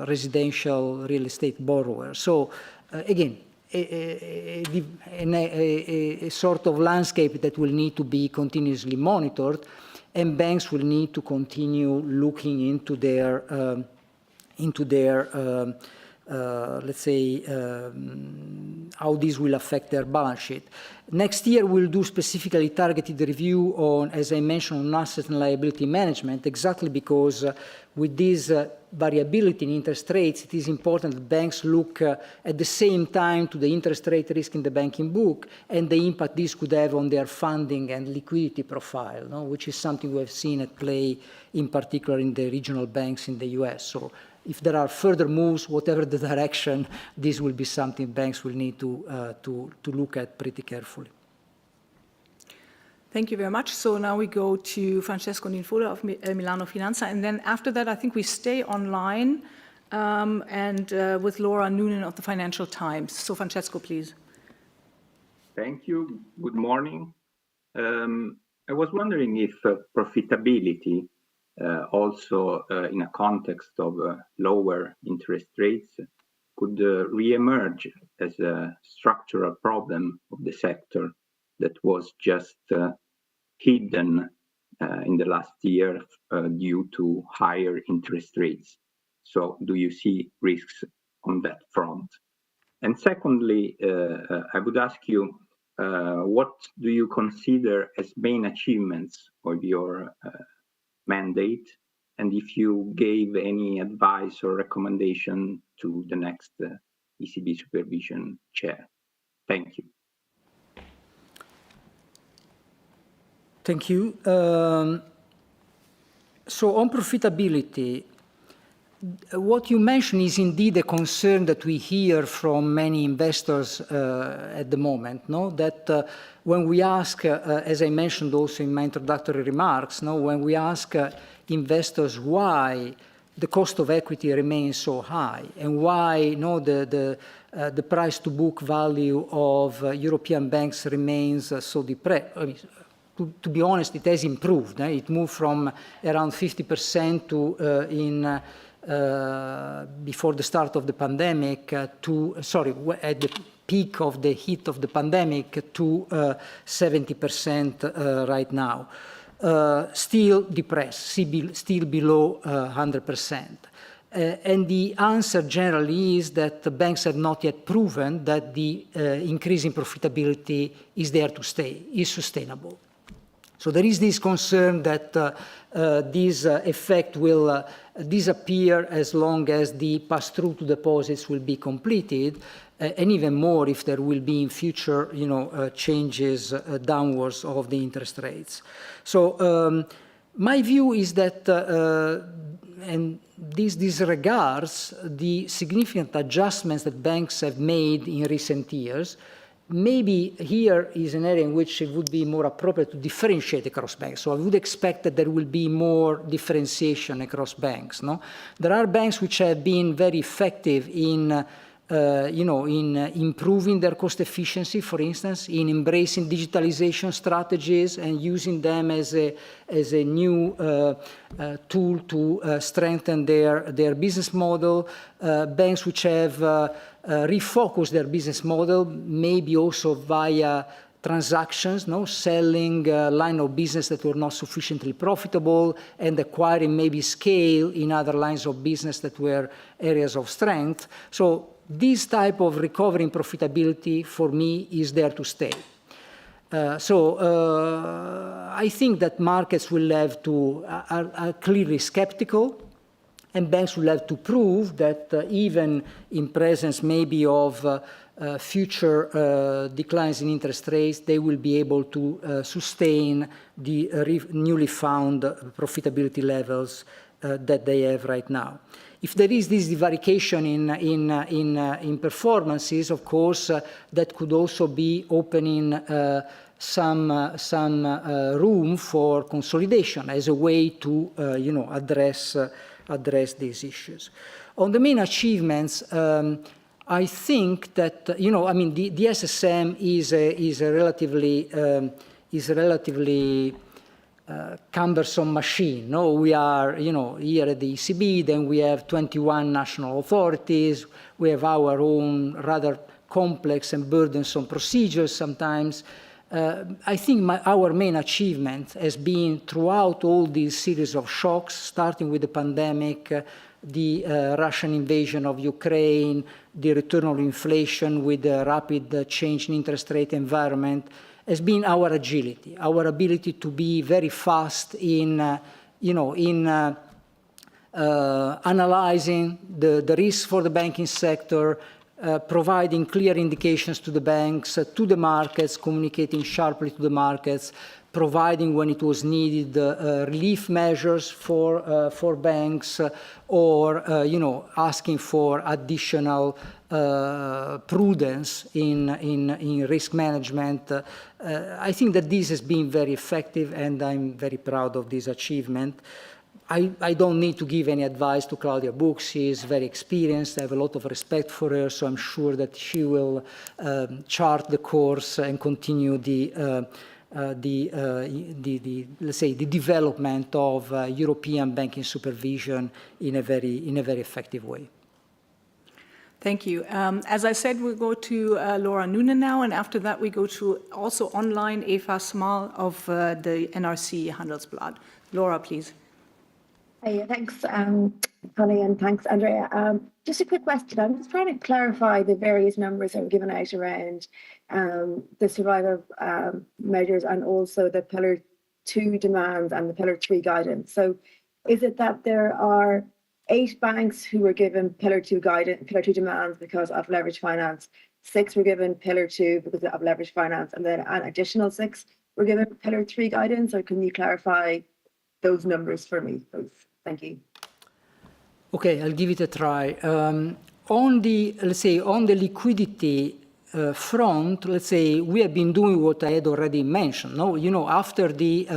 residential real estate borrowers. So, again, a sort of landscape that will need to be continuously monitored, and banks will need to continue looking into their let's say, how this will affect their balance sheet. Next year, we'll do specifically targeted review on, as I mentioned, on asset and liability management, exactly because with this variability in interest rates, it is important that banks look at the same time to the interest rate risk in the banking book and the impact this could have on their funding and liquidity profile, no? Which is something we have seen at play, in particular in the regional banks in the US. So if there are further moves, whatever the direction, this will be something banks will need to look at pretty carefully. Thank you very much. So now we go to Francesco Ninfola of Milano Finanza, and then after that, I think we stay online and with Laura Noonan of the Financial Times. So Francesco, please. Thank you. Good morning. I was wondering if profitability, also in a context of lower interest rates, could re-emerge as a structural problem of the sector that was just hidden in the last year due to higher interest rates. So do you see risks on that front? And secondly, I would ask you, what do you consider as main achievements of your mandate? And if you gave any advice or recommendation to the next ECB Supervision Chair? Thank you. Thank you. So on profitability, what you mentioned is indeed a concern that we hear from many investors at the moment, no? That when we ask, as I mentioned also in my introductory remarks, no? When we ask investors why the cost of equity remains so high and why the price-to-book value of European banks remains so depressed. I mean, to be honest, it has improved. It moved from around 50% to before the start of the pandemic at the peak of the heat of the pandemic to 70% right now. Still depressed, still below 100%. And the answer generally is that the banks have not yet proven that the increase in profitability is there to stay, is sustainable. So there is this concern that this effect will disappear as long as the pass-through to deposits will be completed, and even more if there will be in future, changes downwards of the interest rates. So my view is that, and this disregards the significant adjustments that banks have made in recent years. Maybe here is an area in which it would be more appropriate to differentiate across banks. So I would expect that there will be more differentiation across banks. No? There are banks which have been very effective in improving their cost efficiency, for instance, in embracing digitalization strategies and using them as a new tool to strengthen their business model. Banks which have refocused their business model, maybe also via transactions, selling line of business that were not sufficiently profitable and acquiring maybe scale in other lines of business that were areas of strength. So this type of recovery in profitability for me is there to stay. I think that markets will have to, are clearly skeptical, and banks will have to prove that even in presence maybe of future declines in interest rates, they will be able to sustain the newly found profitability levels that they have right now. If there is this divarication in performances, of course, that could also be opening some room for consolidation as a way to address these issues. On the main achievements, I think that the SSM is a relatively cumbersome machine. No, we are here at the ECB. Then we have 21 national authorities. We have our own rather complex and burdensome procedures sometimes. I think our main achievement has been throughout all these series of shocks, starting with the pandemic, the Russian invasion of Ukraine, the return of inflation with the rapid change in interest rate environment, has been our agility, our ability to be very fast in analyzing the risks for the banking sector, providing clear indications to the banks, to the markets, communicating sharply to the markets, providing when it was needed relief measures for banks, or asking for additional prudence in risk management. I think that this has been very effective, and I'm very proud of this achievement. I don't need to give any advice to Claudia Buch. She is very experienced. I have a lot of respect for her, so I'm sure that she will chart the course and continue let's say the development of European banking supervision in a very effective way. Thank you. As I said, we'll go to Laura Noonan now, and after that we go to also online Eva Smal of the NRC Handelsblad. Laura, please. Hey, thanks, Connie, and thanks, Andrea. Just a quick question. I'm just trying to clarify the various numbers that were given out around the survival measures and also the Pillar 2 demands and the Pillar 3 guidance. So is it that there are 8 banks who were given Pillar 2 guidance, Pillar 2 demands because of leverage finance, 6 were given Pillar 2 because of leverage finance, and then an additional 6 were given Pillar 3 guidance? Or can you clarify those numbers for me, please? Thank you. Okay, I'll give it a try. On the liquidity front, let's say we have been doing what I had already mentioned. No, after the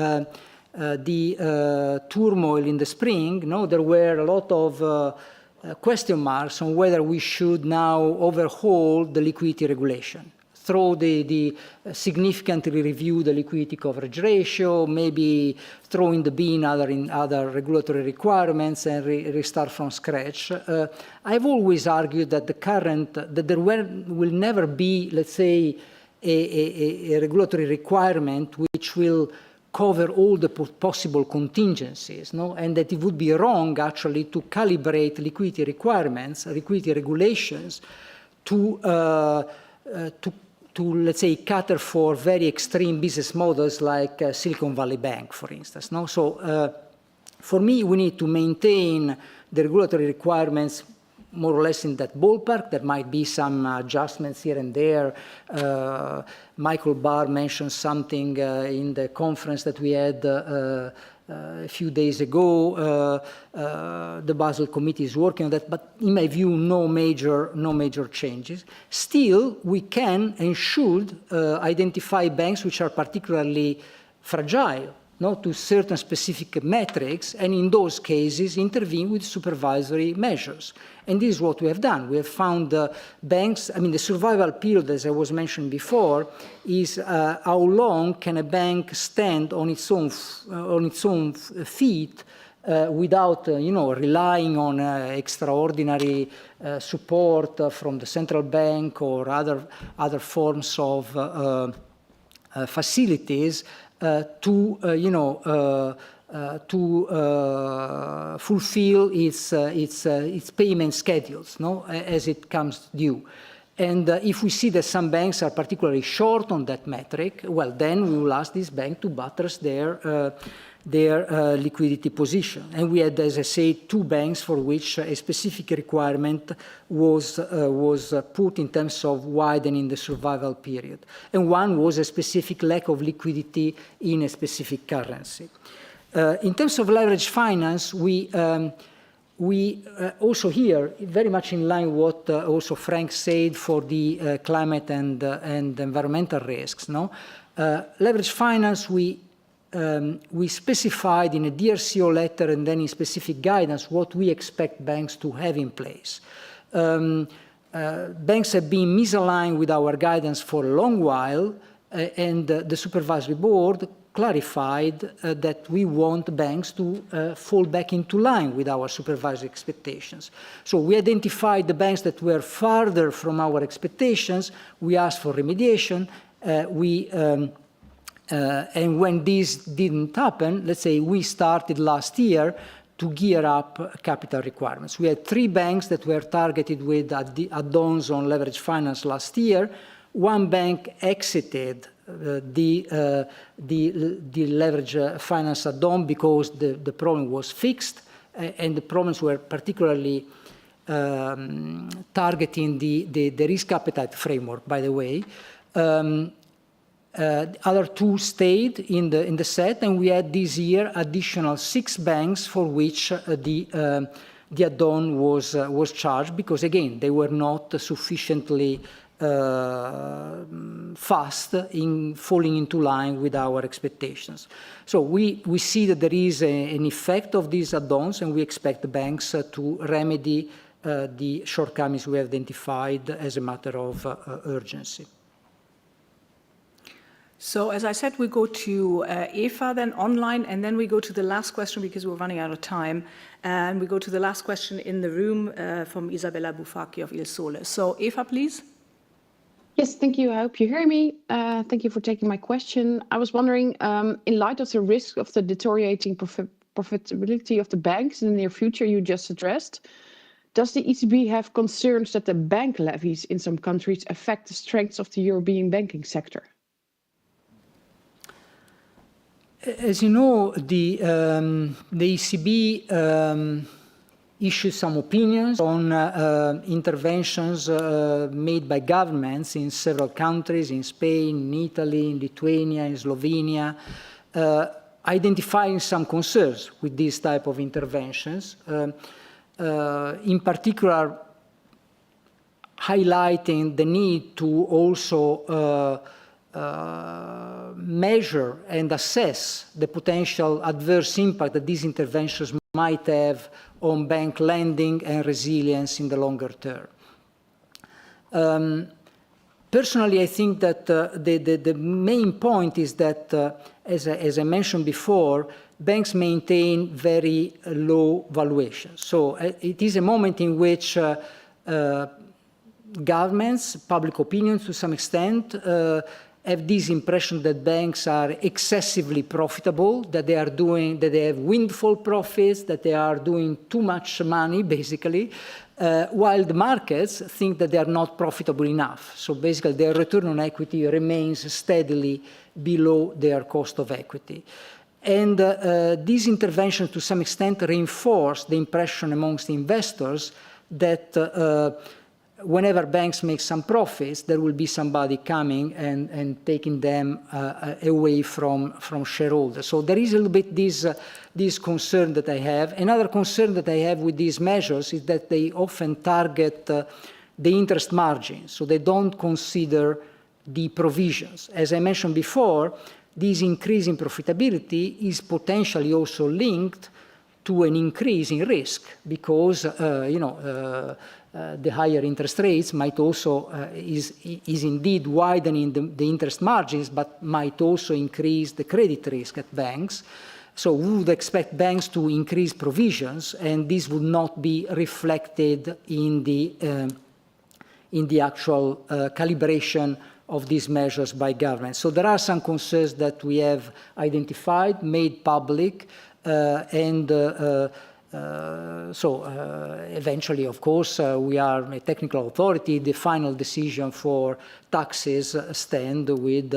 turmoil in the spring, there were a lot of question marks on whether we should now overhaul the liquidity regulation. Throw the significantly review the liquidity coverage ratio, maybe throw in the bin other regulatory requirements and restart from scratch. I've always argued that that there will never be, let's say, a regulatory requirement which will cover all the possible contingencies, and that it would be wrong actually to calibrate liquidity requirements, liquidity regulations to let's say, cater for very extreme business models like Silicon Valley Bank, for instance. So for me, we need to maintain the regulatory requirements more or less in that ballpark. There might be some adjustments here and there. Michael Barr mentioned something in the conference that we had a few days ago. The Basel Committee is working on that, but in my view, no major changes. Still, we can and should identify banks which are particularly fragile, to certain specific metrics, and in those cases intervene with supervisory measures. And this is what we have done. We have found banks, the survival period, as I was mentioning before, is how long can a bank stand on its own feet without relying on extraordinary support from the central bank or other forms of facilities to fulfill its payment schedules, as it comes due. And if we see that some banks are particularly short on that metric, well, then we will ask this bank to buttress their liquidity position. And we had, as I say, 2 banks for which a specific requirement was put in terms of widening the survival period. And one was a specific lack of liquidity in a specific currency. In terms of leverage finance, we we also here, very much in line with what also Frank said for the climate and environmental risks. No, leverage finance, we specified in a Dear CEO letter and then in specific guidance what we expect banks to have in place. Banks have been misaligned with our guidance for a long while, and the Supervisory Board clarified that we want banks to fall back into line with our supervisory expectations. So we identified the banks that were farther from our expectations. We asked for remediation. And when this didn't happen, let's say we started last year to gear up capital requirements. We had 3 banks that were targeted with add-ons on leverage finance last year. 1 bank exited the leverage finance add-on because the problem was fixed, and the problems were particularly targeting the risk appetite framework, by the way. Other 2 stayed in the set, and we had this year additional 6 banks for which the add-on was charged because, again, they were not sufficiently fast in falling into line with our expectations. So we see that there is an effect of these add-ons, and we expect the banks to remedy the shortcomings we have identified as a matter of urgency. So as I said, we go to Eva then online, and then we go to the last question because we're running out of time. And we go to the last question in the room from Isabella Bufacchi of Il Sole. So Eva, please. Yes, thank you. I hope you hear me. Thank you for taking my question. I was wondering, in light of the risk of the deteriorating profitability of the banks in the near future you just addressed, does the ECB have concerns that the bank levies in some countries affect the strengths of the European banking sector? As you know, the ECB issued some opinions on interventions made by governments in several countries, in Spain, in Italy, in Lithuania, in Slovenia, identifying some concerns with these type of interventions, in particular highlighting the need to also measure and assess the potential adverse impact that these interventions might have on bank lending and resilience in the longer term. Personally, I think that the main point is that, as I mentioned before, banks maintain very low valuations. So it is a moment in which governments, public opinion to some extent, have this impression that banks are excessively profitable, that they have windfall profits, that they are doing too much money, basically, while the markets think that they are not profitable enough. So basically, their return on equity remains steadily below their cost of equity. And these interventions, to some extent, reinforce the impression amongst investors that whenever banks make some profits, there will be somebody coming and taking them away from shareholders. So there is a little bit this concern that I have. Another concern that I have with these measures is that they often target the interest margin, so they don't consider the provisions. As I mentioned before, this increase in profitability is potentially also linked to an increase in risk because, the higher interest rates might also, is indeed widening the interest margins, but might also increase the credit risk at banks. So we would expect banks to increase provisions, and this would not be reflected in the actual calibration of these measures by governments. So there are some concerns that we have identified, made public, eventually, of course, we are a technical authority. The final decision for taxes stand with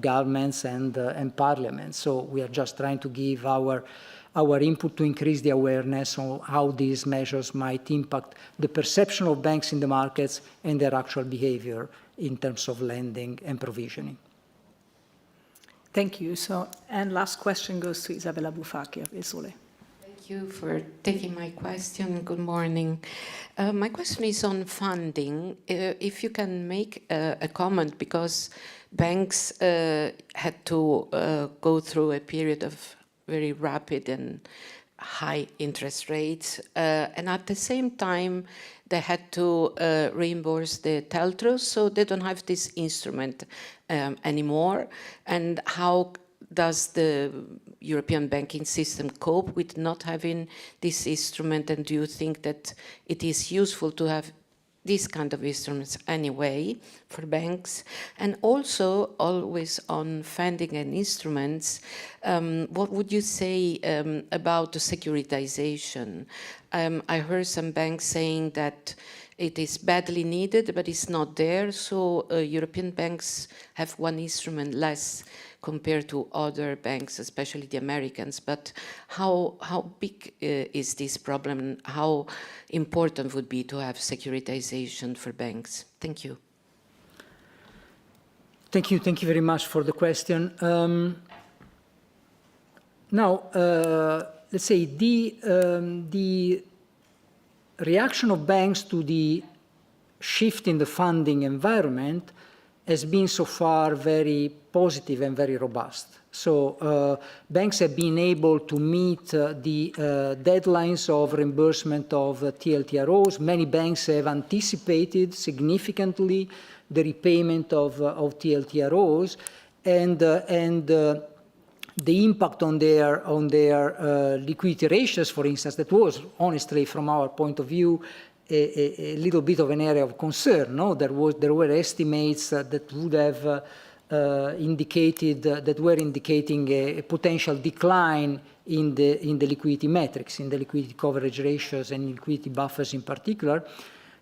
governments and parliaments. So we are just trying to give our input to increase the awareness on how these measures might impact the perception of banks in the markets and their actual behavior in terms of lending and provisioning. Thank you. So, and last question goes to Isabella Bufacchi of Il Sole. Thank Thank you for taking my question. Good morning. My question is on funding. If you can make a comment, because banks had to go through a period of very rapid and high interest rates, and at the same time they had to reimburse the TLTROs, so they don't have this instrument anymore. And how does the European banking system cope with not having this instrument, and do you think that it is useful to have these kind of instruments anyway for banks? And also, always on funding and instruments, what would you say about the securitization? I heard some banks saying that it is badly needed, but it's not there, so European banks have one instrument less compared to other banks, especially the Americans. But how big is this problem? How important would be to have securitization for banks? Thank you. Thank you very much for the question. Now, let's say the reaction of banks to the shift in the funding environment has been so far very positive and very robust. So banks have been able to meet the deadlines of reimbursement of TLTROs. Many banks have anticipated significantly the repayment of TLTROs, and the impact on their liquidity ratios, for instance, that was honestly, from our point of view, a little bit of an area of concern. No, there were estimates that would have indicating a potential decline in the liquidity metrics, in the liquidity coverage ratios and liquidity buffers in particular.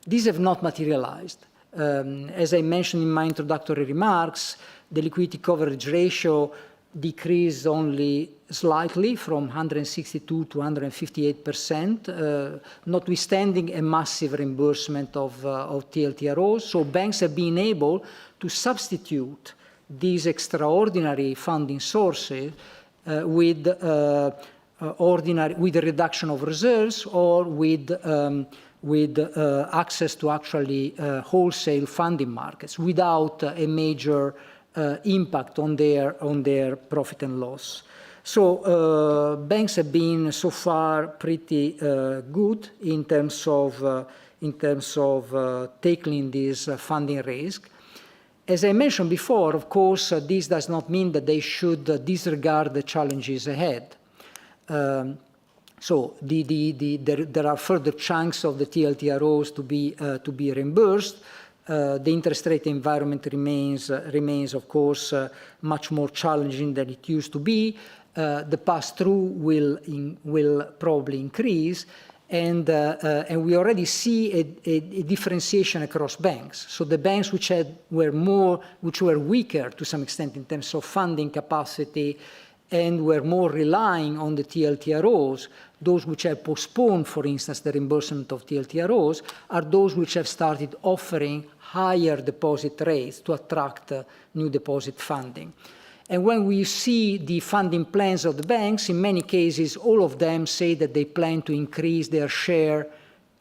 These have not materialized. As I mentioned in my introductory remarks, the liquidity coverage ratio decreased only slightly from 162 to 158%, notwithstanding a massive reimbursement of TLTROs. So banks have been able to substitute these extraordinary funding sources with a reduction of reserves, or with access to actually wholesale funding markets without a major impact on their profit and loss. So banks have been so far pretty good in terms of tackling this funding risk. As I mentioned before, of course, this does not mean that they should disregard the challenges ahead. So there are further chunks of the TLTROs to be reimbursed. The interest rate environment remains of course, much more challenging than it used to be. The pass-through will probably increase, and we already see a differentiation across banks. So the banks which were weaker to some extent in terms of funding capacity and were more relying on the TLTROs, those which have postponed, for instance, the reimbursement of TLTROs, are those which have started offering higher deposit rates to attract new deposit funding. And when we see the funding plans of the banks, in many cases, all of them say that they plan to increase their share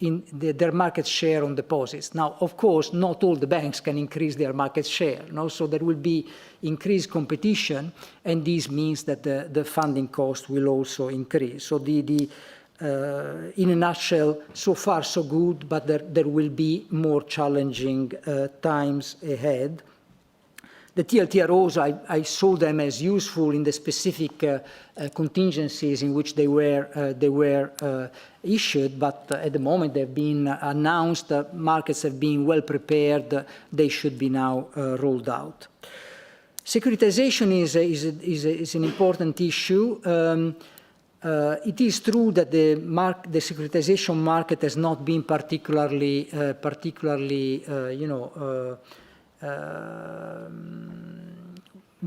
in their market share on deposits. Now, of course, not all the banks can increase their market share, no? So there will be increased competition, and this means that the funding cost will also increase. So in a nutshell, so far so good, but there will be more challenging times ahead. The TLTROs, I saw them as useful in the specific contingencies in which they were issued, but at the moment they've been announced, markets have been well prepared, they should be now rolled out. Securitization is an important issue. It is true that the securitization market has not been particularly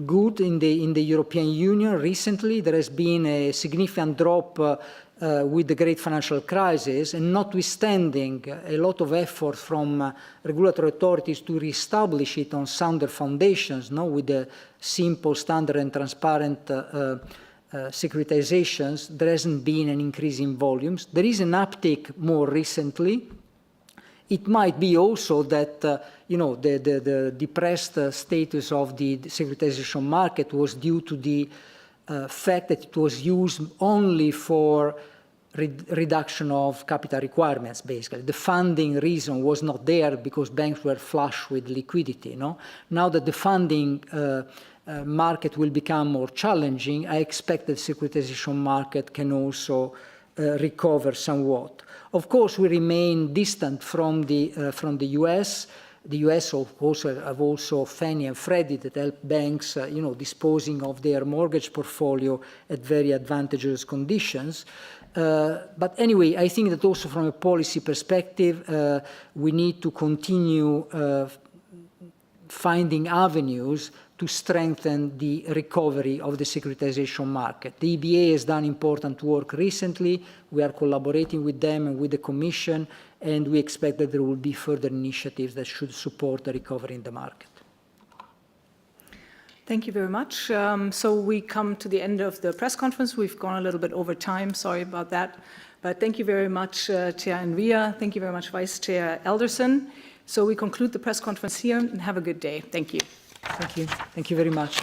good in the European Union. Recently, there has been a significant drop with the great financial crisis, and notwithstanding a lot of effort from regulatory authorities to reestablish it on sounder foundations, with a simple, standard, and transparent securitizations, there hasn't been an increase in volumes. There is an uptick more recently. It might be also that the depressed status of the securitization market was due to the fact that it was used only for reduction of capital requirements, basically. The funding reason was not there because banks were flush with liquidity. Now that the funding market will become more challenging, I expect that the securitization market can also recover somewhat. Of course, we remain distant from the US. The US have also Fannie and Freddie that help banks, disposing of their mortgage portfolio at very advantageous conditions. But anyway, I think that also from a policy perspective, we need to continue finding avenues to strengthen the recovery of the securitization market. The EBA has done important work recently. We are collaborating with them and with the Commission, and we expect that there will be further initiatives that should support the recovery in the market. Thank you very much. So we come to the end of the press conference. We've gone a little bit over time. Sorry about that. But thank you very much, Chair Enria. Thank you very much, Vice Chair Elderson. So we conclude the press conference here, and have a good day. Thank you. Thank you. Thank you very much.